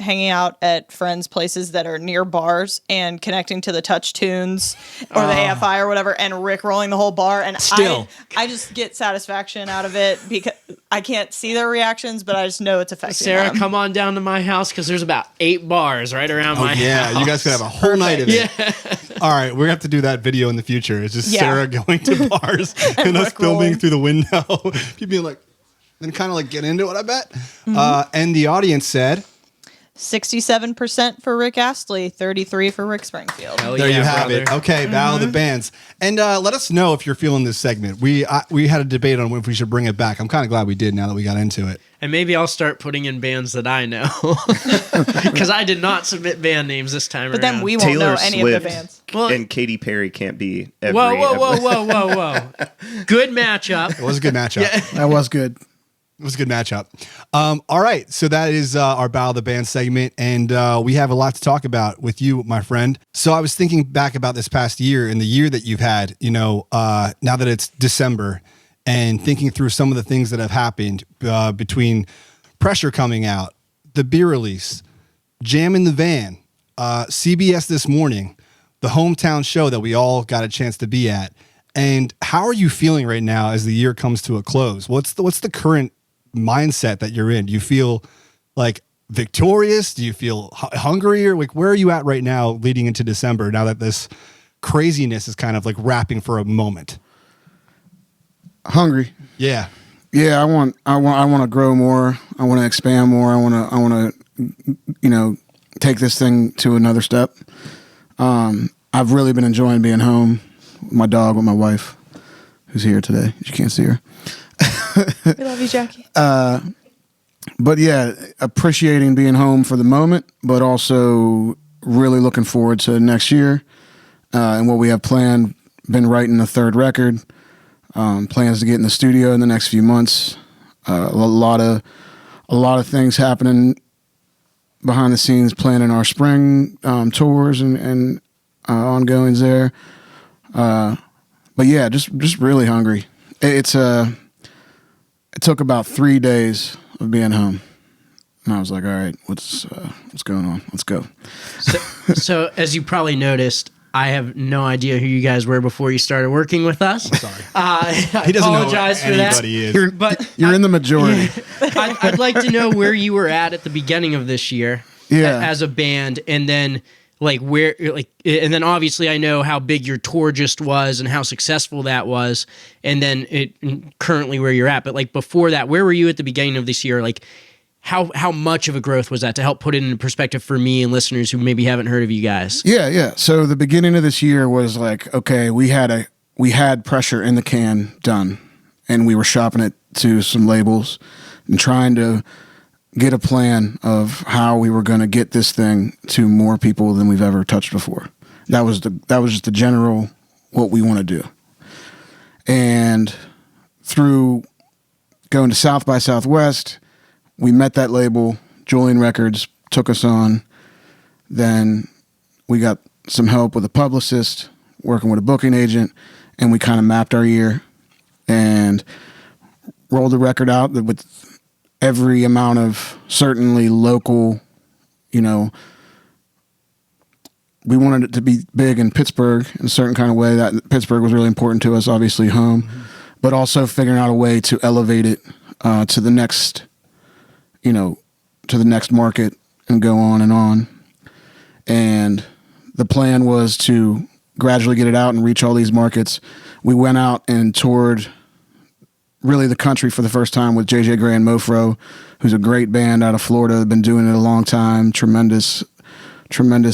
S7: hanging out at friends' places that are near bars and connecting to the touch tunes or the AFI or whatever and Rick rolling the whole bar. And
S2: Still.
S7: I just get satisfaction out of it because I can't see their reactions, but I just know it's affecting
S2: Sarah,
S7: them.
S2: come on down to my house because there's about 8 bars right around my house.
S4: You guys could have a whole night of it. All right, we're gonna have to do that video in the future. It's just
S7: Yeah.
S4: Sarah going to bars and us
S7: Rick
S4: filming
S7: rolling.
S4: through the window. People being like, then kind of like get into it, I bet.
S7: Mm-hmm.
S4: And the audience said,
S7: 67% for Rick Astley, 33% for Rick Springfield.
S2: Hell
S4: there
S2: yeah,
S4: you have
S2: brother.
S4: it. Okay, Battle of the Bands. And let us know if you're feeling this segment. We had a debate on if we should bring it back. I'm kind of glad we did now that we got into it.
S2: And maybe I'll start putting in bands that I know. Because I did not submit band names this time
S7: But
S2: around.
S7: then we won't
S5: Taylor
S7: know any
S5: Swift
S7: of the bands.
S2: Well-
S5: and Katy Perry can't be every
S2: Whoa. Good matchup.
S4: It was a good matchup.
S6: That was good.
S4: It was a good matchup. All right. So that is our Battle of the Band segment. And we have a lot to talk about with you, my friend. So I was thinking back about this past year and the year that you've had, now that it's December, and thinking through some of the things that have happened between Pressure coming out, the beer release, Jam in the Van, CBS This Morning, the hometown show that we all got a chance to be at. And how are you feeling right now as the year comes to a close? What's the current mindset that you're in? Do you feel like victorious? Do you feel hungry, or like where are you at right now leading into December now that this craziness is kind of like wrapping for a moment?
S6: Hungry.
S4: Yeah.
S6: Yeah, I want to grow more. I want to expand more. I want to take this thing to another step. I've really been enjoying being home with my dog, with my wife, who's here today. You can't see her.
S7: We love you, Jackie.
S6: But yeah, appreciating being home for the moment, but also really looking forward to next year and what we have planned. Been writing a third record. Plans to get in the studio in the next few months. A lot of things happening behind the scenes, planning our spring tours and ongoings there. But yeah, just really hungry. It took about 3 days of being home, and I was like, all right, what's going on? Let's go.
S2: So as you probably noticed, I have no idea who you guys were before you started working with us.
S4: I'm sorry.
S2: I
S4: He doesn't
S2: apologize
S4: know
S2: for that.
S4: anybody is.
S2: But
S6: You're in the majority.
S2: I'd like to know where you were at the beginning of this year as a band, and then and then obviously I know how big your tour just was and how successful that was, and then currently where you're at. But like before that, where were you at the beginning of this year? Like how much of a growth was that, to help put it into perspective for me and listeners who maybe haven't heard of you guys?
S6: Yeah. So the beginning of this year was like, okay, we had Pressure in the Can done, and we were shopping it to some labels and trying to get a plan of how we were going to get this thing to more people than we've ever touched before. That was just the general what we want to do. And through going to South by Southwest, we met that label. Julian Records took us on. Then we got some help with a publicist, working with a booking agent, and we kind of mapped our year and rolled the record out with every amount of certainly local, we wanted it to be big in Pittsburgh in a certain kind of way. That Pittsburgh was really important to us, obviously home, but also figuring out a way to elevate it to the next, to the next market and go on and on. And the plan was to gradually get it out and reach all these markets. We went out and toured really the country for the first time with JJ Gray and Mofro, who's a great band out of Florida. They've been doing it a long time. Tremendous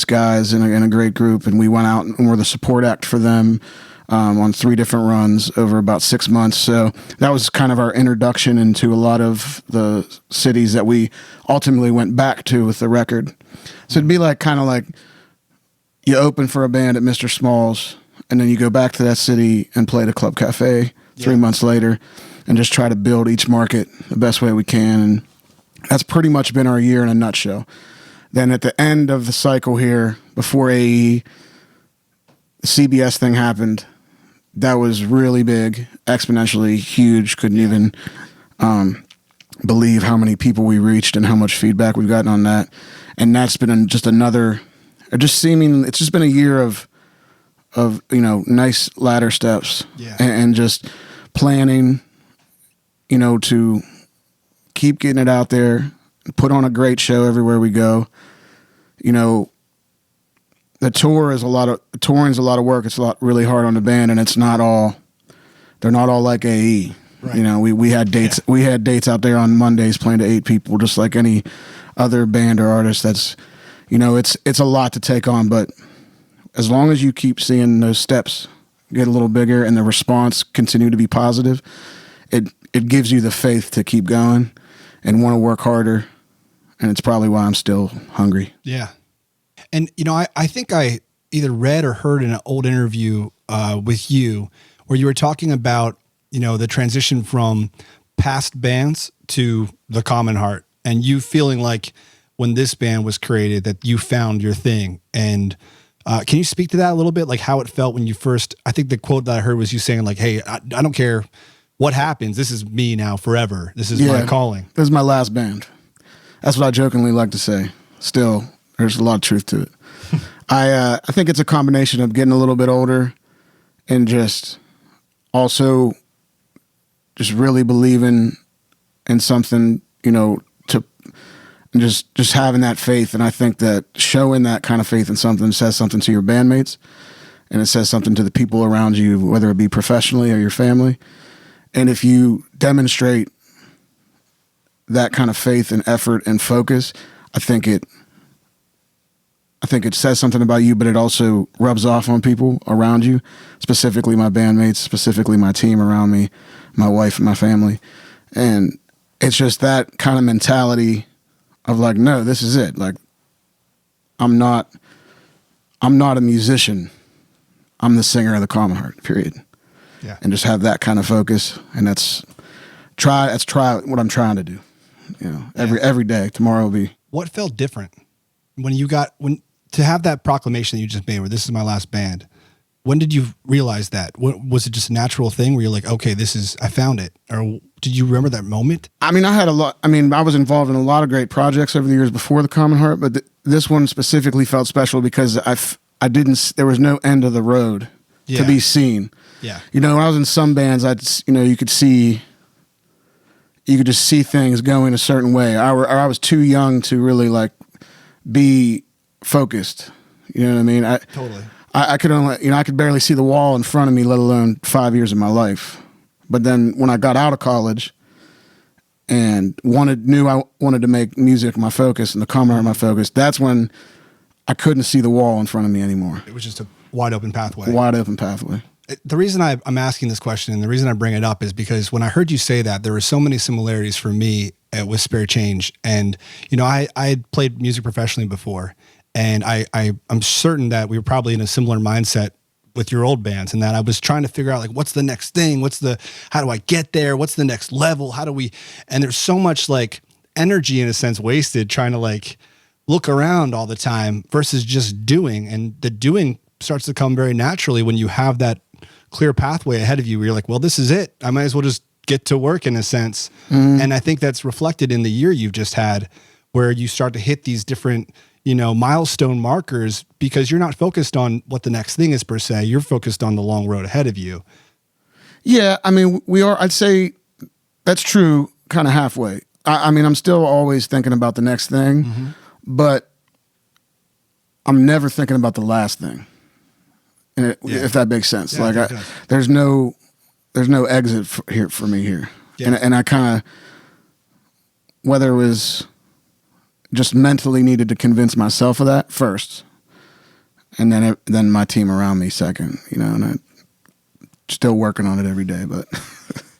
S6: guys and a great group. And we went out and were the support act for them on 3 different runs over about 6 months. So that was kind of our introduction into a lot of the cities that we ultimately went back to with the record. So it'd be kind of like you open for a band at Mr. Small's, and then you go back to that city and play the Club Cafe 3 months later, and just try to build each market the best way we can. And that's pretty much been our year in a nutshell. Then at the end of the cycle here, before AE, the CBS thing happened. That was really big, exponentially huge. Couldn't even believe how many people we reached and how much feedback we've gotten on that. And that's been it's just been a year of nice ladder steps and just planning, to keep getting it out there, put on a great show everywhere we go. The touring's a lot of work. It's really hard on the band, and they're not all like AE. Right. We had dates. Yeah. We had dates out there on Mondays playing to 8 people, just like any other band or artist. That's, it's a lot to take on, but as long as you keep seeing those steps get a little bigger and the response continue to be positive, it gives you the faith to keep going and want to work harder. And it's probably why I'm still hungry.
S4: Yeah. And, I think I either read or heard in an old interview with you where you were talking about, the transition from past bands to the Commonheart, and you feeling like when this band was created that you found your thing. And can you speak to that a little bit? Like how it felt when you first, I think the quote that I heard was you saying like, hey, I don't care what happens. This is me now forever. This is my calling.
S6: This is my last band. That's what I jokingly like to say. Still, there's a lot of truth to it. I think it's a combination of getting a little bit older and just also just really believing in something, and just having that faith. And I think that showing that kind of faith in something says something to your bandmates, and it says something to the people around you, whether it be professionally or your family. And if you demonstrate that kind of faith and effort and focus, I think it says something about you, but it also rubs off on people around you, specifically my bandmates, specifically my team around me, my wife and my family. And it's just that kind of mentality of like, no, this is it. Like, I'm not a musician. I'm the singer of the Commonheart, period.
S4: Yeah.
S6: And just have that kind of focus. And that's try what I'm trying to do. You know, every day. Tomorrow will be.
S4: What felt different to have that proclamation that you just made, where this is my last band? When did you realize that? Was it just a natural thing where you're like, okay, I found it? Or did you remember that moment?
S6: I mean, I was involved in a lot of great projects over the years before the Commonheart, but this one specifically felt special because there was no end of the road to be seen.
S4: Yeah.
S6: You know, when I was in some bands, you could just see things going a certain way. I was too young to really like be focused. You know what I mean?
S4: Totally.
S6: I could only, I could barely see the wall in front of me, let alone 5 years of my life. But then when I got out of college and knew I wanted to make music my focus and the Commonheart my focus, that's when I couldn't see the wall in front of me anymore.
S4: It was just a wide open pathway.
S6: Wide open pathway.
S4: The reason I'm asking this question and the reason I bring it up is because when I heard you say that, there were so many similarities for me with Spare Change. And, I had played music professionally before. And I'm certain that we were probably in a similar mindset with your old bands, and that I was trying to figure out, like, what's the next thing? How do I get there? What's the next level? And there's so much like energy in a sense wasted trying to like look around all the time versus just doing. And the doing starts to come very naturally when you have that clear pathway ahead of you where you're like, well, this is it. I might as well just get to work in a sense. And I think that's reflected in the year you've just had, where you start to hit these different milestone markers, because you're not focused on what the next thing is per se. You're focused on the long road ahead of you.
S6: Yeah. I mean, I'd say that's true kind of halfway. I mean, I'm still always thinking about the next thing, but I'm never thinking about the last thing. If that makes sense.
S4: Yeah,
S6: like there's no exit for me here. Yeah. And I kind of, whether it was just mentally needed to convince myself of that first, and then my team around me second, and I'm still working on it every day. But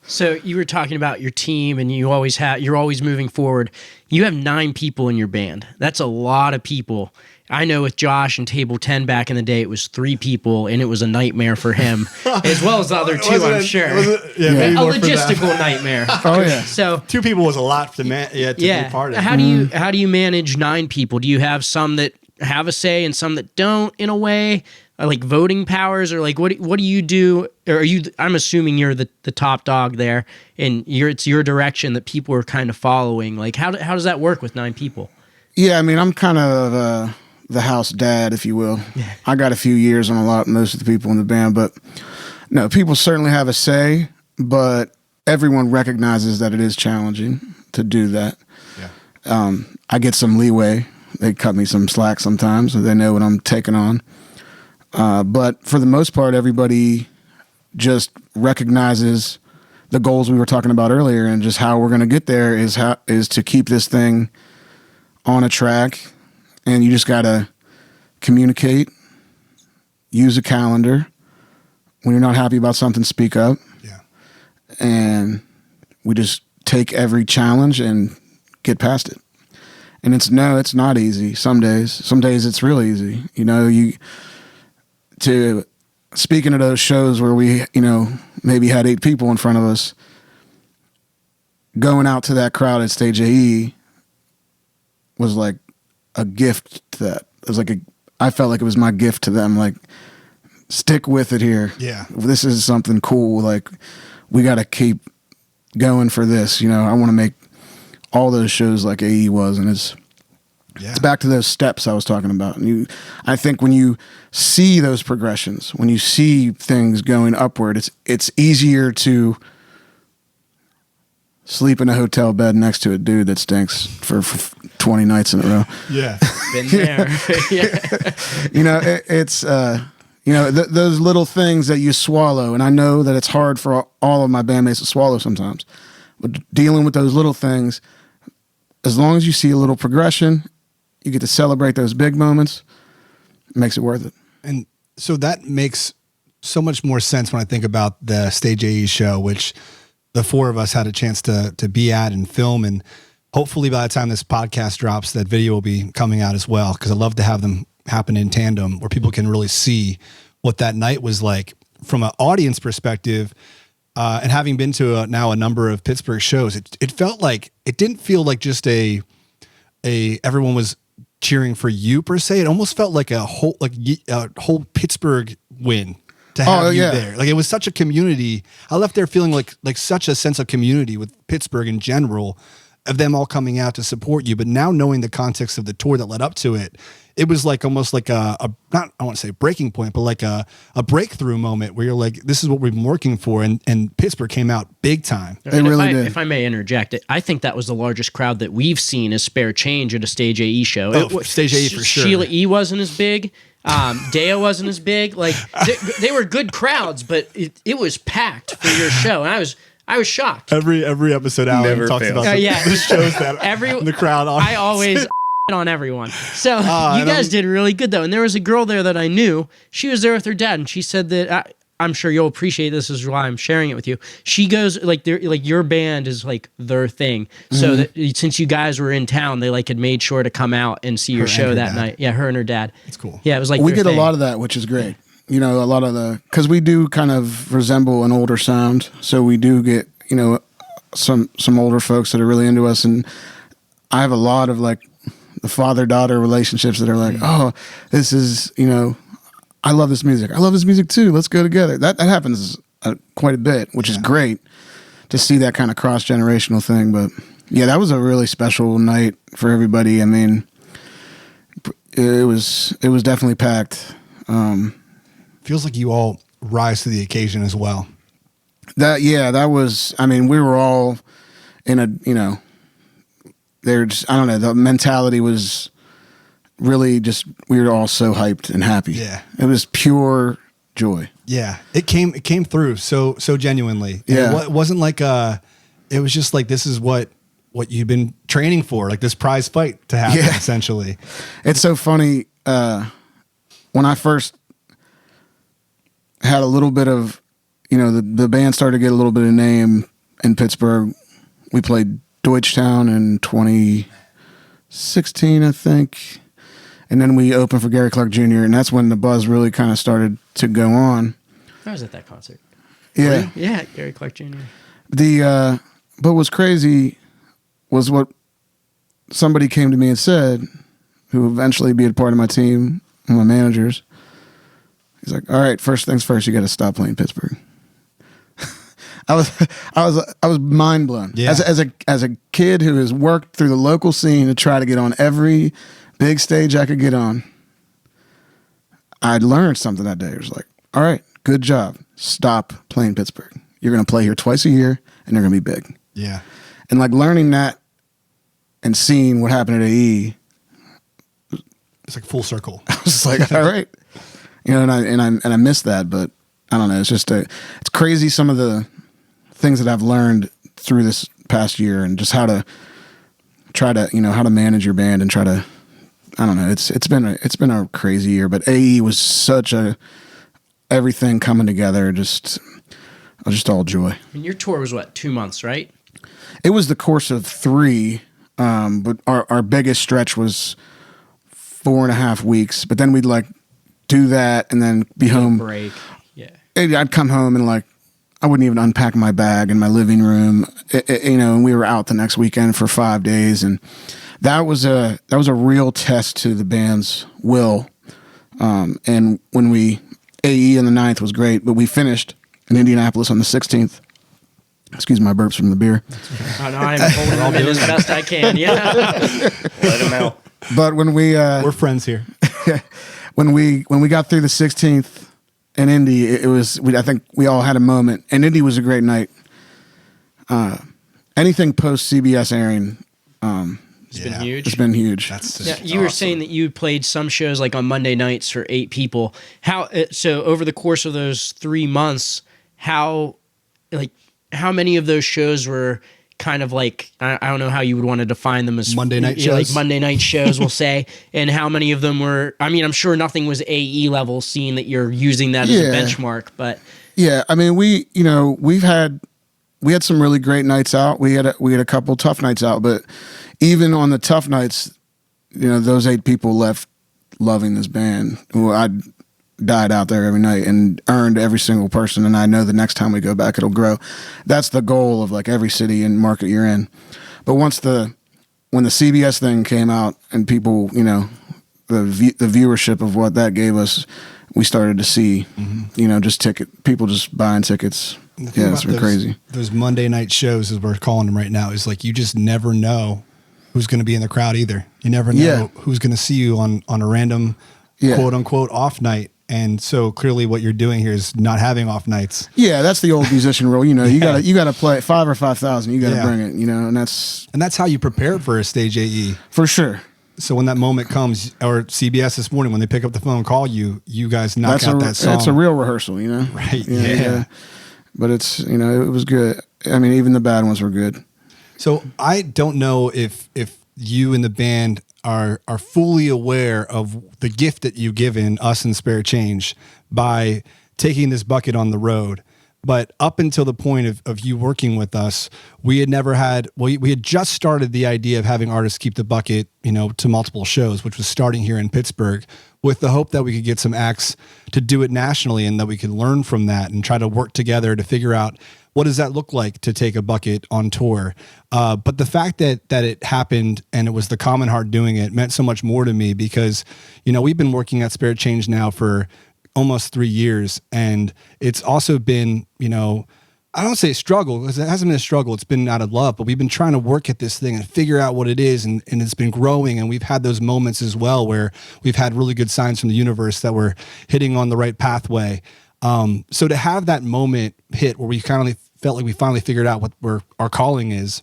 S2: so you were talking about your team, and you're always moving forward. You have 9 people in your band. That's a lot of people. I know with Josh and Table 10 back in the day, it was 3 people, and it was a nightmare for him, as well as the other 2, I'm sure.
S4: Maybe
S2: a
S4: more for
S2: logistical
S4: that.
S2: nightmare.
S6: Oh yeah.
S2: So
S4: 2 people was a lot to be part of.
S2: How do you manage 9 people? Do you have some that have a say and some that don't, in a way, like voting powers, or like what do you do? Or are you? I'm assuming you're the top dog there, and it's your direction that people are kind of following. Like how does that work with 9 people?
S6: Yeah, I mean, I'm kind of the house dad, if you will. I got a few years on most of the people in the band, but no, people certainly have a say, but everyone recognizes that it is challenging to do that. Yeah. I get some leeway. They cut me some slack sometimes, so they know what I'm taking on. But for the most part, everybody just recognizes the goals we were talking about earlier, and just how we're going to get there is to keep this thing on a track. And you just got to communicate, use a calendar. When you're not happy about something, speak up.
S4: Yeah.
S6: And we just take every challenge and get past it. And it's not easy some days. Some days it's real easy. Speaking of those shows where we, maybe had 8 people in front of us, going out to that crowd at Stage AE was like a gift to that. It was like I felt like it was my gift to them. Like, stick with it here.
S4: Yeah.
S6: This is something cool. Like, we got to keep going for this. I want to make all those shows like AE was. And it's back to those steps I was talking about. And I think when you see those progressions, when you see things going upward, it's easier to sleep in a hotel bed next to a dude that stinks for 20 nights in a row.
S4: Yeah.
S2: Been there. Yeah.
S6: It's those little things that you swallow, and I know that it's hard for all of my bandmates to swallow sometimes. But dealing with those little things, as long as you see a little progression, you get to celebrate those big moments. It makes it worth it.
S4: And so that makes so much more sense when I think about the Stage AE show, which the four of us had a chance to be at and film. And hopefully by the time this podcast drops, that video will be coming out as well. Cause I love to have them happen in tandem where people can really see what that night was like from an audience perspective. And having been to now a number of Pittsburgh shows, it felt like, it didn't feel like just everyone was cheering for you per se. It almost felt like a whole Pittsburgh win to have you there. Like it was such a community. I left there feeling like such a sense of community with Pittsburgh in general, of them all coming out to support you. But now knowing the context of the tour that led up to it, it was like almost like not, I want to say breaking point, but like a breakthrough moment where you're like, this is what we've been working for. And Pittsburgh came out big time.
S6: They really did.
S2: If I may interject, I think that was the largest crowd that we've seen as spare change at a Stage AE show.
S4: Stage AE for sure.
S2: Sheila E. wasn't as big. Deo wasn't as big. Like they were good crowds, but it was packed for your show. And I was shocked.
S4: Every episode Allan
S5: Never
S4: talks
S5: fails.
S4: about the shows that the crowd on.
S2: I always on everyone. So you guys did really good though. And there was a girl there that I knew. She was there with her dad, and she said that I'm sure you'll appreciate this. Is why I'm sharing it with you. She goes like your band is like their thing. So that since you guys were in town, they like had made sure to come out and see your show that night. Yeah, her and her dad.
S4: It's cool.
S2: Yeah, it was like
S6: we
S2: their
S6: get
S2: thing.
S6: a lot of that, which is great. A lot of because we do kind of resemble an older sound, so we do get some older folks that are really into us, and I have a lot of like the father-daughter relationships that are like, oh, this is I love this music. I love this music too. Let's go together. That happens quite a bit, which is great to see that kind of cross-generational thing. But yeah, that was a really special night for everybody. I mean, it was definitely packed.
S4: Feels like you all rise to the occasion as well.
S6: That was, I mean, we were all in a, they're just, I don't know, the mentality was really just, we were all so hyped and happy.
S4: Yeah.
S6: It was pure joy.
S4: Yeah. It came through so genuinely.
S6: Yeah.
S4: It wasn't like it was just like, this is what you've been training for, like this prize fight to happen, essentially.
S6: It's so funny. When I first had a little bit of, the band started to get a little bit of name in Pittsburgh. We played Deutschtown in 2016, I think. And then we opened for Gary Clark Jr., and that's when the buzz really kind of started to go on.
S2: I was at that concert.
S6: Yeah.
S2: Yeah, Gary Clark Jr.
S6: But what's crazy was what somebody came to me and said, who eventually be a part of my team, one of my managers. He's like, all right, first things first, you got to stop playing Pittsburgh. I was mind blown.
S4: Yeah.
S6: As a kid who has worked through the local scene to try to get on every big stage I could get on. I learned something that day. It was like, all right, good job. Stop playing Pittsburgh. You're going to play here twice a year, and they're going to be big.
S4: Yeah.
S6: And like learning that and seeing what happened at AE,
S4: It's like full circle.
S6: I was just like, all right, and I missed that, but I don't know. It's just it's crazy some of the things that I've learned through this past year, and just how to try to how to manage your band and try to, I don't know. It's been a crazy year, but AE was such a everything coming together. Just all joy.
S2: I mean, your tour was what, 2 months, right?
S6: It was the course of 3, but our biggest stretch was 4.5 weeks. But then we'd like do that and then be home.
S2: Break. Yeah.
S6: I'd come home and like I wouldn't even unpack my bag in my living room. And we were out the next weekend for 5 days, and that was a real test to the band's will. And when AE on the 9th was great, but we finished in Indianapolis on the 16th. Excuse my burps from the beer.
S2: Oh, no, I'm holding them in as best I can. Yeah.
S5: Let him out.
S6: But when
S4: We're friends here.
S6: when we got through the 16th in Indy, I think we all had a moment, and Indy was a great night. anything post CBS airing,
S2: It's been huge.
S6: it's been huge.
S2: Now, you were saying that you played some shows like on Monday nights for 8 people. So over the course of those 3 months, how many of those shows were kind of like, I don't know how you would want to define them as
S4: Monday night
S2: you know,
S4: shows?
S2: like Monday night shows, we'll say, and how many of them were, I mean, I'm sure nothing was AE level, seeing that you're using that as a benchmark, but
S6: Yeah, I mean, we had some really great nights out. We had a couple tough nights out, but even on the tough nights, those 8 people left loving this band. Who I died out there every night and earned every single person. And I know the next time we go back, it'll grow. That's the goal of like every city and market you're in. But when the CBS thing came out and people, the viewership of what that gave us, we started to see, just people just buying tickets. Yeah, it's been crazy.
S4: Those Monday night shows, as we're calling them right now, is like you just never know who's going to be in the crowd either. You never know who's going to see you on a random quote unquote off night. And so clearly what you're doing here is not having off nights.
S6: Yeah, that's the old musician rule. You gotta play 5 or 5,000. You gotta bring it. And
S4: that's how you prepare for a stage AE.
S6: For sure.
S4: So when that moment comes, or CBS this morning when they pick up the phone and call you, you guys knock out that song.
S6: That's a real rehearsal,
S4: Right.
S6: Yeah. But it's it was good. I mean, even the bad ones were good.
S4: So I don't know if you and the band are fully aware of the gift that you've given us in Spare Change by taking this bucket on the road. But up until the point of you working with us, we had never had, we had just started the idea of having artists keep the bucket, to multiple shows, which was starting here in Pittsburgh, with the hope that we could get some acts to do it nationally and that we could learn from that and try to work together to figure out what does that look like to take a bucket on tour. But the fact that it happened and it was the Commonheart doing it meant so much more to me because, we've been working at Spare Change now for almost 3 years. And it's also been, I don't say struggle because it hasn't been a struggle. It's been out of love, but we've been trying to work at this thing and figure out what it is. And it's been growing. And we've had those moments as well where we've had really good signs from the universe that we're hitting on the right pathway. So to have that moment hit where we kind of felt like we finally figured out what our calling is,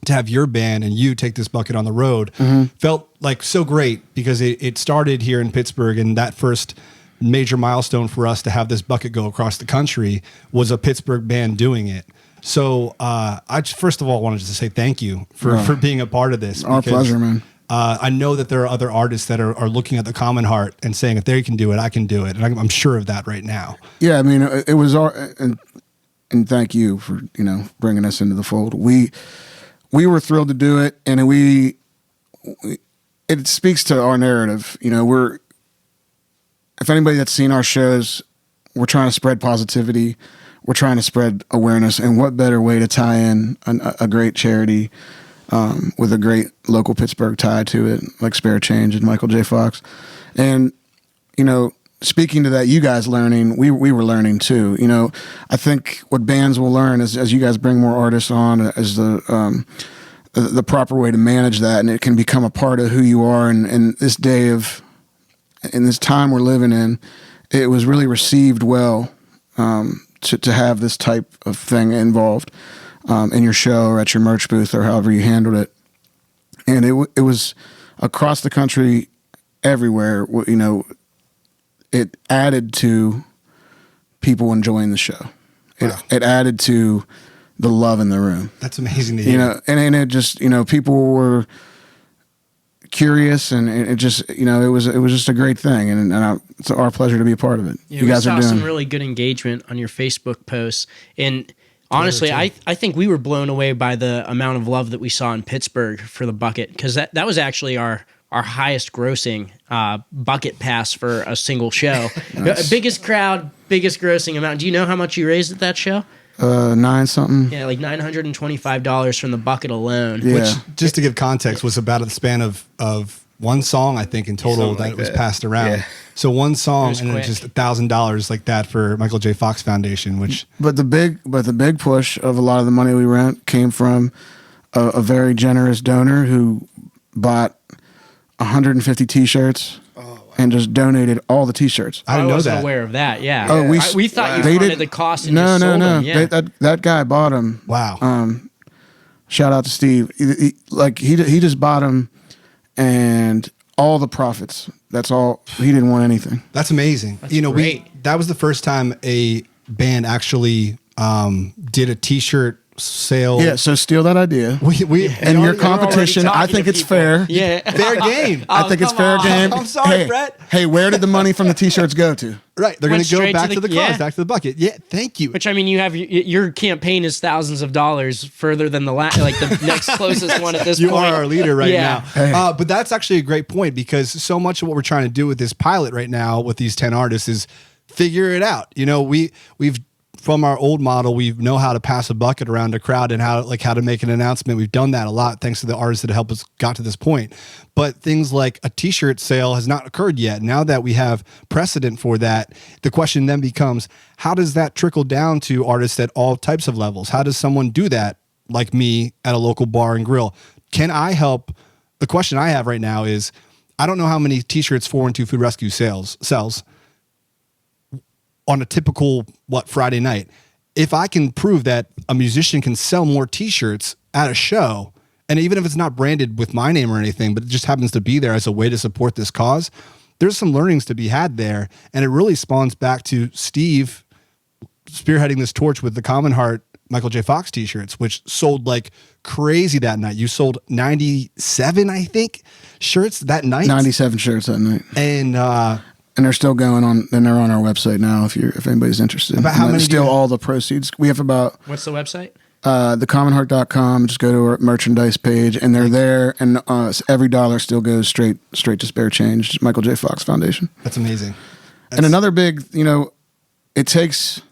S4: to have your band and you take this bucket on the road felt like so great because it started here in Pittsburgh, and that first major milestone for us to have this bucket go across the country was a Pittsburgh band doing it. So I just, first of all wanted to say thank you for being a part of this.
S6: Our pleasure, man.
S4: I know that there are other artists that are looking at the Commonheart and saying if they can do it, I can do it. And I'm sure of that right now.
S6: Yeah, I mean, it was and thank you for, bringing us into the fold. We were thrilled to do it, and it speaks to our narrative. If anybody that's seen our shows, we're trying to spread positivity. We're trying to spread awareness. And what better way to tie in a great charity with a great local Pittsburgh tie to it, like Spare Change and Michael J. Fox. And, speaking to that, you guys learning, we were learning too. I think what bands will learn is as you guys bring more artists on, is the proper way to manage that, and it can become a part of who you are. And in this time we're living in, it was really received well to have this type of thing involved in your show or at your merch booth or however you handled it. And it was across the country, everywhere. It added to people enjoying the show.
S4: Wow.
S6: It added to the love in the room.
S4: That's amazing to hear.
S6: And it just, people were curious, and it just, it was just a great thing, and it's our pleasure to be a part of it.
S2: Yeah,
S6: you guys
S2: we saw
S6: are doing
S2: some really good engagement on your Facebook posts, and honestly, I think we were blown away by the amount of love that we saw in Pittsburgh for the bucket, because that was actually our highest grossing bucket pass for a single show.
S6: Nice.
S2: Biggest crowd, biggest grossing amount. Do you know how much you raised at that show?
S6: 9 something.
S2: Yeah, like $925 from the bucket alone.
S6: Yeah.
S4: Which, just to give context, was about a span of one song, I think, in total
S5: Something like
S4: was
S5: that.
S4: passed around.
S5: Yeah.
S4: So one song, and then
S2: quick.
S4: just $1,000 like that for Michael J. Fox Foundation, which
S6: But the big push of a lot of the money we rent came from a very generous donor who bought 150 T-shirts and just donated all the T-shirts.
S4: I didn't know
S2: wasn't
S4: that.
S2: aware of that. Yeah.
S6: Oh,
S2: we thought you
S6: They
S2: fronted
S6: did-
S2: the cost and
S6: No.
S2: just sold them. Yeah.
S6: That guy bought them.
S4: Wow.
S6: Shout out to Steve. He just bought them, and all the profits. That's all. He didn't want anything.
S4: That's amazing.
S2: That's great.
S4: That was the first time a band actually did a T-shirt sale.
S6: Yeah, so steal that idea. And your competition, I think it's fair.
S2: Yeah.
S4: Fair game.
S6: I think it's fair game.
S4: I'm sorry,
S6: hey,
S4: Brett.
S6: Hey, where did the money from the T-shirts go to?
S4: Right, they're going
S2: Went
S4: to go
S2: straight
S4: back
S2: to
S4: to the
S2: the-
S4: cause,
S2: yeah.
S4: back to the bucket. Yeah, thank you.
S2: Which I mean, you have your campaign is thousands of dollars further than the next closest one at this
S4: You
S2: point.
S4: are our leader right
S2: Yeah.
S4: now.
S6: Hey.
S4: But that's actually a great point, because so much of what we're trying to do with this pilot right now with these 10 artists is figure it out. You know, we've from our old model, we know how to pass a bucket around a crowd and how to make an announcement. We've done that a lot thanks to the artists that helped us got to this point. But things like a T-shirt sale has not occurred yet. Now that we have precedent for that, the question then becomes, how does that trickle down to artists at all types of levels? How does someone do that, like me, at a local bar and grill? Can I help? The question I have right now is, I don't know how many T-shirts 412 Food Rescue sells on a typical Friday night. If I can prove that a musician can sell more T-shirts at a show, and even if it's not branded with my name or anything, but it just happens to be there as a way to support this cause, there's some learnings to be had there. And it really spawns back to Steve spearheading this torch with the Commonheart Michael J. Fox T-shirts, which sold like crazy that night. You sold 97, I think, shirts that night.
S6: 97 shirts that night.
S4: And
S6: they're still going on, and they're on our website now if anybody's interested.
S4: About how
S6: And
S4: many
S6: still
S4: do you-
S6: all the proceeds. We have about
S2: What's the website?
S6: thecommonheart.com. Just go to our merchandise page, and they're there, and every dollar still goes straight to Spare Change, Michael J. Fox Foundation.
S4: that's amazing.
S6: And another big, it takes,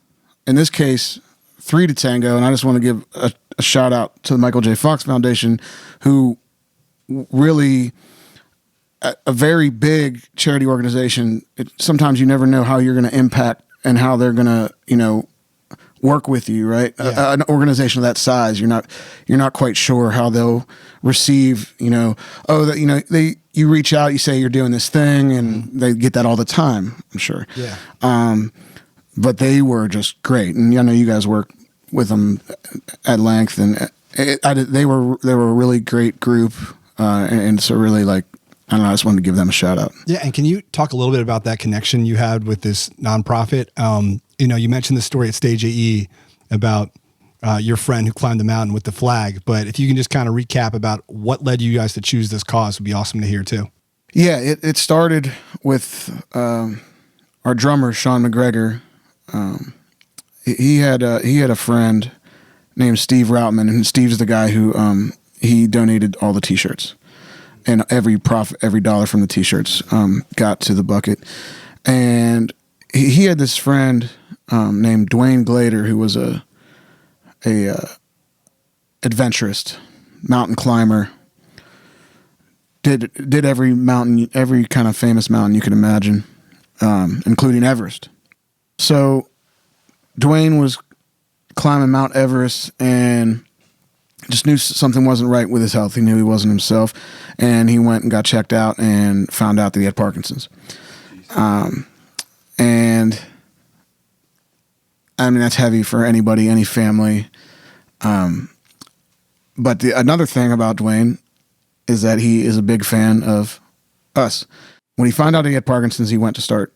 S6: in this case, 3 to tango, and I just want to give a shout out to the Michael J. Fox Foundation, who really, a very big charity organization. Sometimes you never know how you're going to impact and how they're going to, work with you, right?
S4: Yeah.
S6: An organization of that size, you're not quite sure how they'll receive, you reach out, you say you're doing this thing, and they get that all the time, I'm sure.
S4: Yeah.
S6: But they were just great, and I know you guys work with them at length, and they were a really great group, and so really, like, I don't know, I just wanted to give them a shout out.
S4: Yeah, and can you talk a little bit about that connection you had with this nonprofit? You mentioned the story at Stage AE about your friend who climbed the mountain with the flag, but if you can just kind of recap about what led you guys to choose this cause, would be awesome to hear too.
S6: Yeah, it started with our drummer Sean McGregor. He had a friend named Steve Routman, and Steve's the guy who he donated all the T-shirts, and every dollar from the T-shirts got to the bucket. And he had this friend named Dwayne Glader, who was a adventurist, mountain climber. Did every mountain, every kind of famous mountain you can imagine, including Everest. So Dwayne was climbing Mount Everest and just knew something wasn't right with his health. He knew he wasn't himself, and he went and got checked out and found out that he had Parkinson's. And I mean, that's heavy for anybody, any family. But another thing about Dwayne is that he is a big fan of us. When he found out he had Parkinson's, he went to start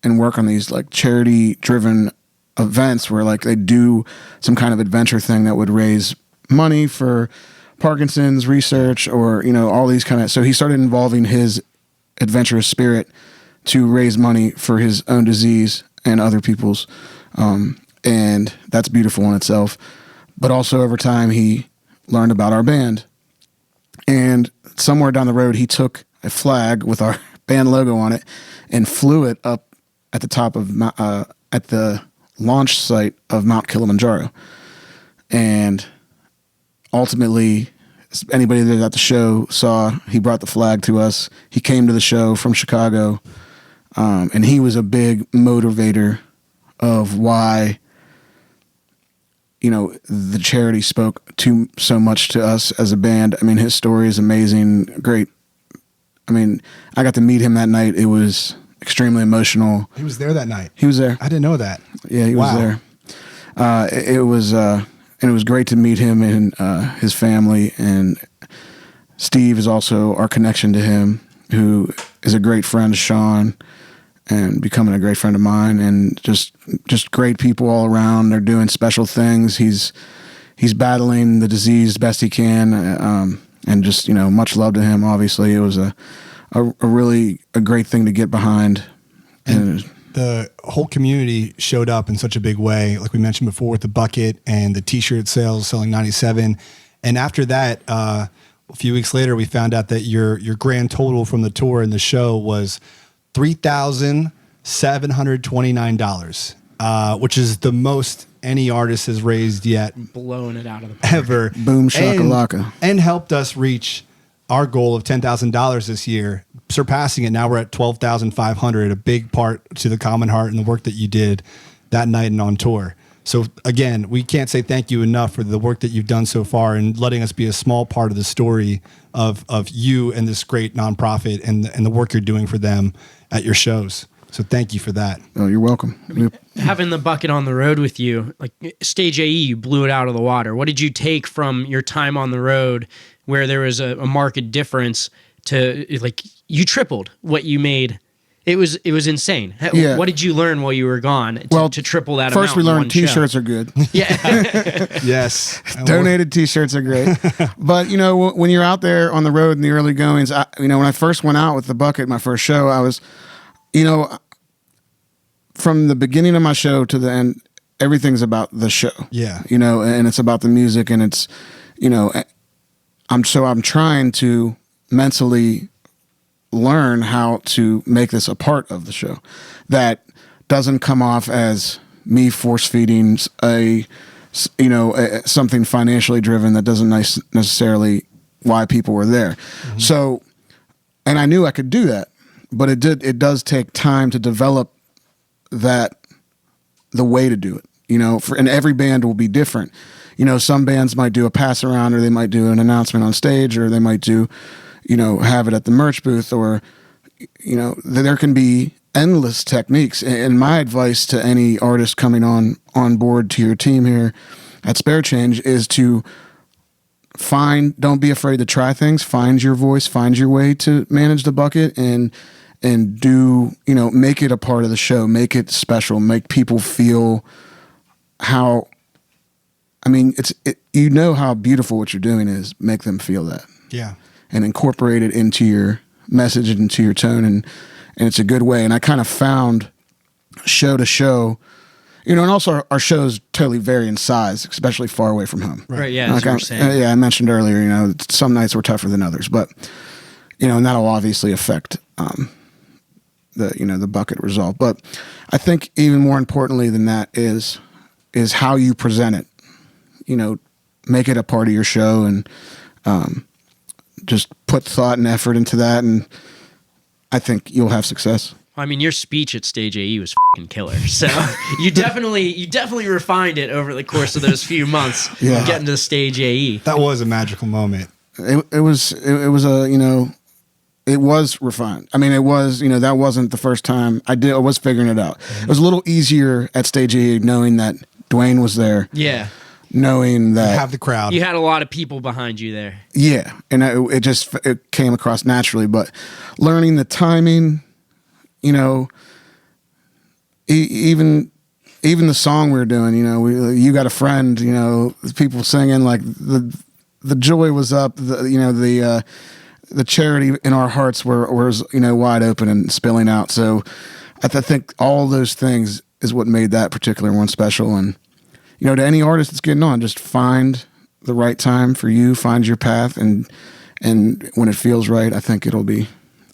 S6: and work on these like charity-driven events where like they do some kind of adventure thing that would raise money for Parkinson's research, or all these kind of. So he started involving his adventurous spirit to raise money for his own disease and other people's, and that's beautiful in itself. But also over time, he learned about our band, and somewhere down the road, he took a flag with our band logo on it and flew it up at the top of at the launch site of Mount Kilimanjaro. And ultimately, anybody that was at the show saw he brought the flag to us. He came to the show from Chicago, and he was a big motivator of why the charity spoke so much to us as a band. I mean, his story is amazing, great. I mean, I got to meet him that night. It was extremely emotional.
S4: He was there that night.
S6: He was there.
S4: I didn't know that.
S6: Yeah, he was there. It it was great to meet him and his family. And Steve is also our connection to him, who is a great friend of Sean and becoming a great friend of mine, and just great people all around. They're doing special things. He's battling the disease best he can, and just, much love to him. Obviously, it was a really great thing to get behind. And
S4: the whole community showed up in such a big way, like we mentioned before, with the bucket and the T-shirt sales selling 97. And after that, a few weeks later, we found out that your grand total from the tour and the show was $3,729, which is the most any artist has raised yet,
S2: blowing it out of the park.
S4: Ever.
S6: Boom shakalaka.
S4: And helped us reach our goal of $10,000 this year, surpassing it. Now we're at $12,500, a big part to the Commonheart and the work that you did that night and on tour. So again, we can't say thank you enough for the work that you've done so far and letting us be a small part of the story of you and this great nonprofit and the work you're doing for them at your shows. So thank you for that.
S6: Oh, you're welcome.
S2: Having the bucket on the road with you, like Stage AE, you blew it out of the water. What did you take from your time on the road where there was a marked difference to, like, you tripled what you made? It was insane.
S6: Yeah.
S2: What did you learn while you were gone to triple that amount?
S6: First, we learned T-shirts are good.
S2: Yeah.
S4: Yes.
S6: Donated T-shirts are great. But, when you're out there on the road in the early goings, when I first went out with the bucket, my first show, I was, from the beginning of my show to the end, everything's about the show.
S4: Yeah.
S6: And it's about the music, and it's, I'm trying to mentally learn how to make this a part of the show that doesn't come off as me force feeding something financially driven that doesn't necessarily why people were there. Mm-hmm. So, and I knew I could do that, but it does take time to develop the way to do it, and every band will be different. Some bands might do a pass around, or they might do an announcement on stage, or they might do, have it at the merch booth, or, there can be endless techniques. And my advice to any artist coming on board to your team here at Spare Change is to don't be afraid to try things, find your voice, find your way to manage the bucket, and do, make it a part of the show, make it special, make people feel how, how beautiful what you're doing is, make them feel that.
S4: Yeah. And
S6: incorporate it into your message and into your tone. And it's a good way. And I kind of found show to show, and also our shows totally vary in size, especially far away from home.
S2: Right. Yeah. Like
S6: I mentioned earlier, some nights were tougher than others, but, and that'll obviously affect, the bucket result. But I think even more importantly than that is how you present it. Make it a part of your show, and just put thought and effort into that, and I think you'll have success.
S2: Your speech at Stage AE was fucking killer. So you definitely refined it over the course of those few months.
S6: Yeah.
S2: Getting to Stage AE.
S4: That was a magical moment.
S6: It was refined. It was, that wasn't the first time I was figuring it out. It was a little easier at Stage AE knowing that Dwayne was there.
S2: Yeah.
S6: Knowing that
S4: you have the crowd,
S2: you had a lot of people behind you there.
S6: Yeah, and it came across naturally. But learning the timing, even the song we were doing, you got a friend, people singing, like the joy was up, the charity in our hearts was wide open and spilling out. So I think all those things is what made that particular one special. And to any artist that's getting on, just find the right time for you, find your path, and when it feels right, I think it'll be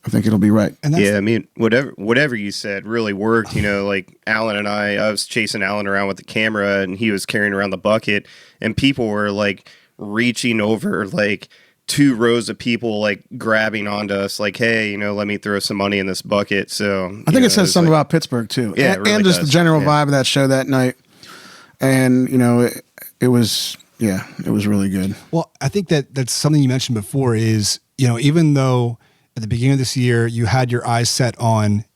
S6: right.
S5: And whatever you said really worked. Like Allan and I was chasing Allan around with the camera, and he was carrying around the bucket, and people were like reaching over, like 2 rows of people, like grabbing onto us, like, hey, let me throw some money in this bucket. So
S6: I think it says something about Pittsburgh too.
S5: Yeah,
S6: and just the general vibe of that show that night. And, it was really good.
S4: Well, I think that's something you mentioned before is, even though at the beginning of this year you had your eyes set on,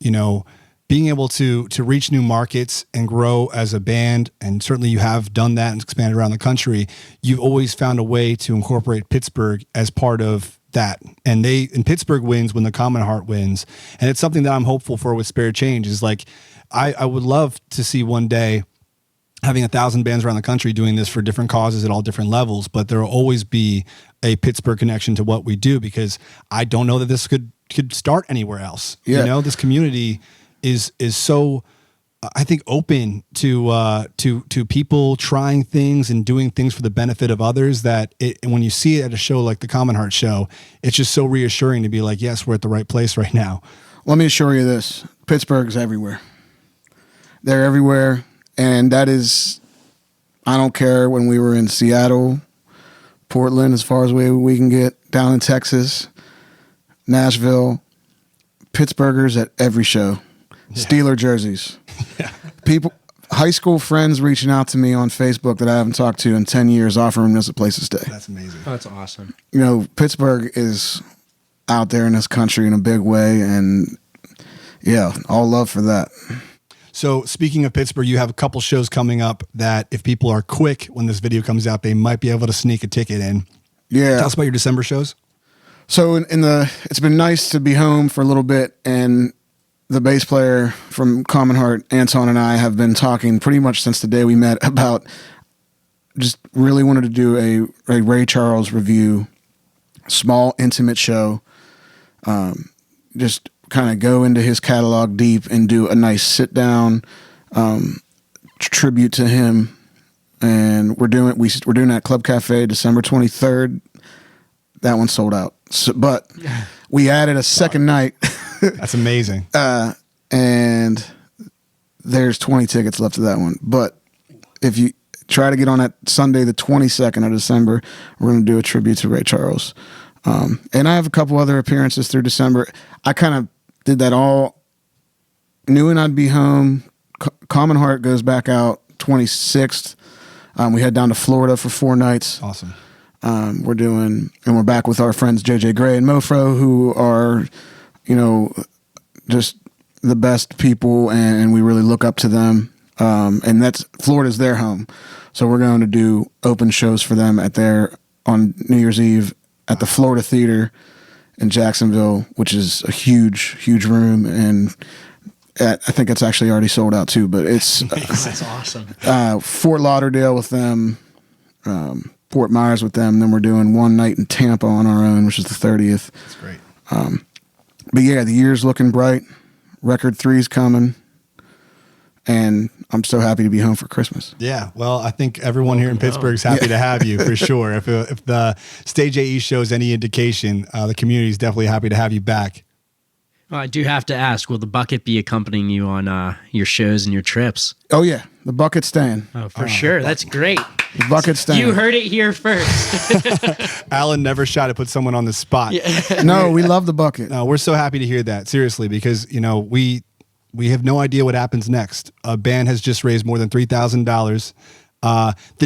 S4: being able to reach new markets and grow as a band, and certainly you have done that and expanded around the country, you've always found a way to incorporate Pittsburgh as part of that. And Pittsburgh wins when the Commonheart wins. And it's something that I'm hopeful for with Spare Change is like, I would love to see one day having 1,000 bands around the country doing this for different causes at all different levels, but there will always be a Pittsburgh connection to what we do, because I don't know that this could start anywhere else.
S6: Yeah.
S4: You know, this community is so, I think, open to people trying things and doing things for the benefit of others, that when you see it at a show like the Commonheart show, it's just so reassuring to be like, yes, we're at the right place right now.
S6: Let me assure you this: Pittsburgh's everywhere. They're everywhere, and that is, I don't care when we were in Seattle, Portland, as far as we can get, down in Texas, Nashville, Pittsburghers at every show. Steeler jerseys. People, high school friends reaching out to me on Facebook that I haven't talked to in 10 years, offering us a place to stay.
S4: That's amazing.
S2: Oh, that's awesome.
S6: You know, Pittsburgh is out there in this country in a big way, and yeah, all love for that.
S4: So speaking of Pittsburgh, you have a couple shows coming up that if people are quick when this video comes out, they might be able to sneak a ticket in.
S6: Yeah.
S4: Tell us about your December shows.
S6: So it's been nice to be home for a little bit, and the bass player from Commonheart, Anton, and I have been talking pretty much since the day we met about just really wanted to do a Ray Charles review, small, intimate show. Just kind of go into his catalog deep and do a nice sit down tribute to him. And we're doing that at Club Cafe December 23rd. That one sold out. So, but we added a second night.
S4: That's amazing.
S6: And there's 20 tickets left of that one. But if you try to get on that Sunday, the 22nd of December, we're going to do a tribute to Ray Charles. And I have a couple other appearances through December. I kind of did that all, knowing I'd be home. Commonheart goes back out 26th. We head down to Florida for 4 nights.
S4: Awesome.
S6: We're back with our friends JJ Gray and Mofro, who are, you know, just the best people, and we really look up to them. And Florida's their home. So we're going to do open shows for them on New Year's Eve at the Florida Theater in Jacksonville, which is a huge, huge room. And I think it's actually already sold out too, but it's
S2: That's awesome.
S6: Fort Lauderdale with them, Fort Myers with them. Then we're doing one night in Tampa on our own, which is the 30th.
S4: That's great.
S6: But yeah, the year's looking bright. Record 3's coming. And I'm so happy to be home for Christmas.
S4: Yeah, well, I think everyone here in Pittsburgh is happy to have you for sure. If the Stage AE shows any indication, the community is definitely happy to have you back.
S2: Well, I do have to ask, will the bucket be accompanying you on your shows and your trips?
S6: Oh yeah, the bucket's staying.
S2: Oh, for sure. That's great.
S6: The bucket's staying.
S2: You heard it here first.
S4: Allan never shy to put someone on the spot.
S6: No, we love the bucket.
S4: No, we're so happy to hear that, seriously, because you know we have no idea what happens next. A band has just raised more than $3,000.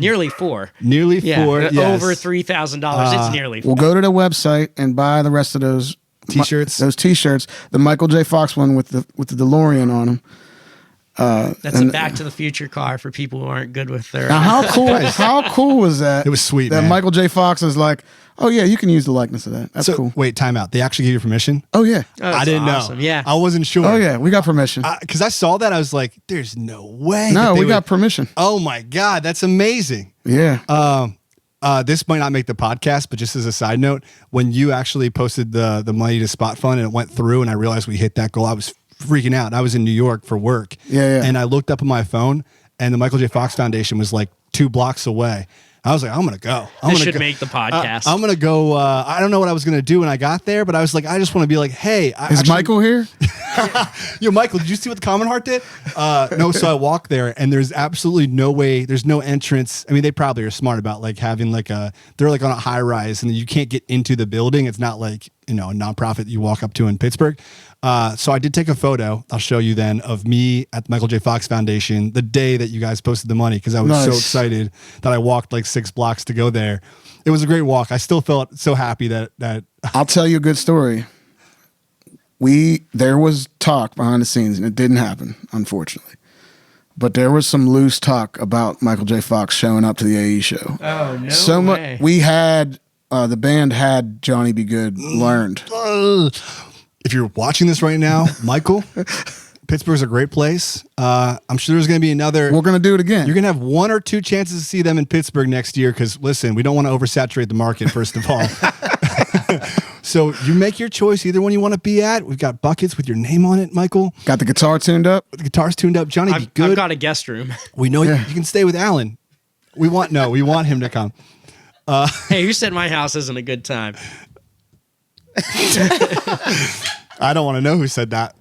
S2: Nearly 4.
S4: Nearly 4. Yes.
S2: Over $3,000. It's nearly 4.
S6: We'll go to the website and buy the rest of those
S4: T-shirts.
S6: Those T-shirts. The Michael J. Fox one with the DeLorean on them.
S2: That's a Back to the Future car for people who aren't good with their.
S6: Now, how cool was that?
S4: It was sweet,
S6: that
S4: man.
S6: Michael J. Fox is like, oh yeah, you can use the likeness of that. That's
S4: So
S6: cool.
S4: wait, time out. They actually gave you permission?
S6: Oh yeah.
S2: Oh, that's
S4: I didn't
S2: awesome.
S4: know.
S2: Yeah.
S4: I wasn't sure.
S6: Oh yeah, we got permission.
S4: Because I saw that, I was like, "There's no way."
S6: No,
S4: that they
S6: we
S4: would-
S6: got permission.
S4: Oh my god, that's amazing.
S6: Yeah.
S4: This might not make the podcast, but just as a side note, when you actually posted the money to Spot Fund and it went through, and I realized we hit that goal, I was freaking out. I was in New York for work,
S6: Yeah.
S4: and I looked up on my phone, and the Michael J. Fox Foundation was like 2 blocks away. I was like, I'm gonna go.
S2: This should make the podcast.
S4: I'm gonna go. I don't know what I was gonna do when I got there, but I was like, I just want to be like, hey,
S6: Is Michael here?
S4: Yo, Michael, did you see what the Commonheart did? No, so I walk there, and there's absolutely no way. There's no entrance. I mean, they probably are smart about like having like they're like on a high rise, and you can't get into the building. It's not like, you know, a nonprofit you walk up to in Pittsburgh. So I did take a photo. I'll show you then of me at the Michael J. Fox Foundation the day that you guys posted the money, because I was so
S6: Nice.
S4: excited that I walked like 6 blocks to go there. It was a great walk. I still felt so happy that
S6: I'll tell you a good story. there was talk behind the scenes, and it didn't happen, unfortunately. But there was some loose talk about Michael J. Fox showing up to the AE show.
S2: Oh, no
S6: so
S2: way.
S6: We had the band had Johnny B. Good learned.
S4: If you're watching this right now, Michael, Pittsburgh's a great place. I'm sure there's going to be another.
S6: We're going to do it again.
S4: You're going to have 1 or 2 chances to see them in Pittsburgh next year because, listen, we don't want to oversaturate the market, first of all. So you make your choice, either one you want to be at. We've got buckets with your name on it, Michael.
S6: Got the guitar tuned up.
S4: The guitar's tuned up. Johnny, be good.
S2: I've got a guest room.
S4: We know you can stay with Allan. We want him to come.
S2: Hey, who said my house isn't a good time?
S4: I don't want to know who said that.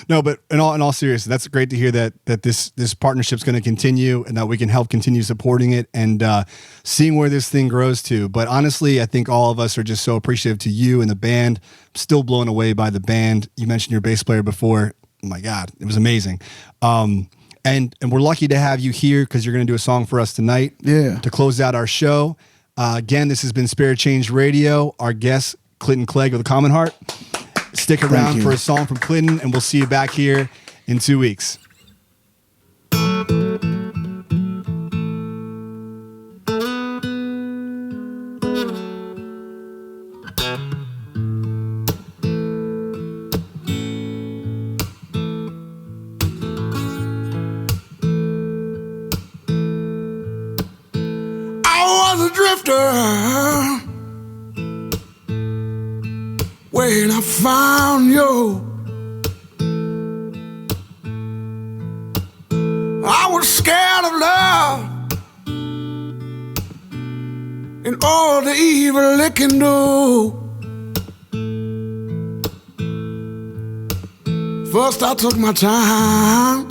S4: No, but in all seriousness, that's great to hear that this partnership's going to continue and that we can help continue supporting it and seeing where this thing grows to. But honestly, I think all of us are just so appreciative to you and the band. I'm still blown away by the band. You mentioned your bass player before. Oh my God, it was amazing. And we're lucky to have you here because you're going to do a song for us tonight.
S6: Yeah.
S4: To close out our show. Again, this has been Spirit Change Radio. Our guest, Clinton Clegg of the Commonheart. Stick around for a song from Clinton, and we'll see you back here in 2 weeks.
S8: I was a drifter when I found you. I was scared of love and all the evil it can do. First I took my time,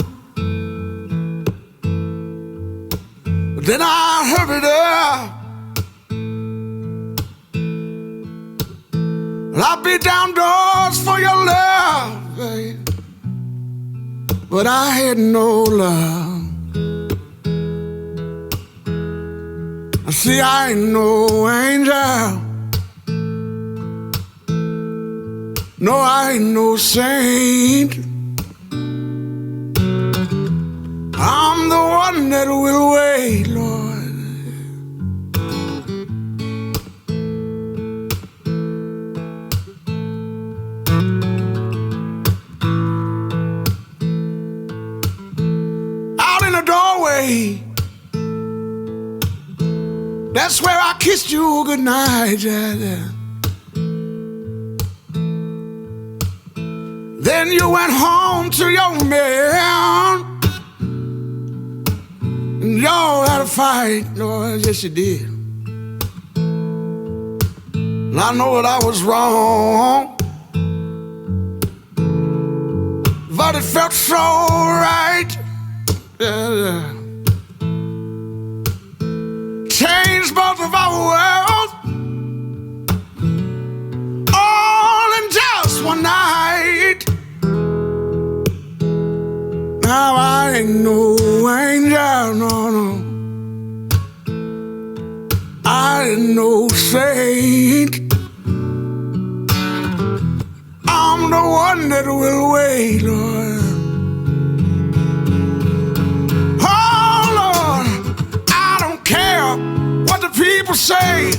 S8: but then I hurried up. I'll be down doors for your love, babe, but I had no love. I see I ain't no angel, no, I ain't no saint. I'm the one that will wait, Lord. Doorway, that's where I kissed you goodnight, yeah. Then you went home to your man, and y'all had a fight, Lord, yes you did. And I know that I was wrong, but it felt so right. Yeah. Changed both of our worlds all in just one night. Now I ain't no angel, no. I ain't no saint. I'm the one that will wait, Lord. Care what the people say.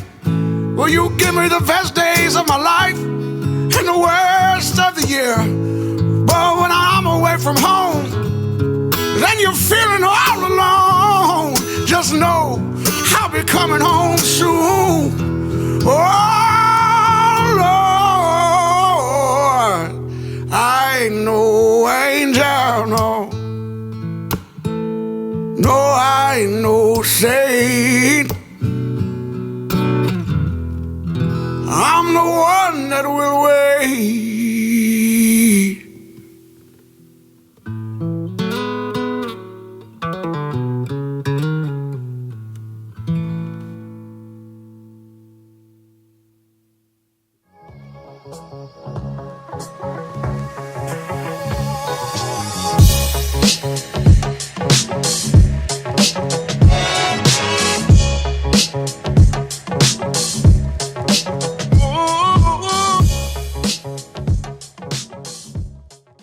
S8: Will you give me the best days of my life and the worst of the year? But when I'm away from home, then you're feeling all alone. Just know I'll be coming home soon. Oh Lord, I ain't no angel, no. No, I ain't no saint. I'm the one that will wait.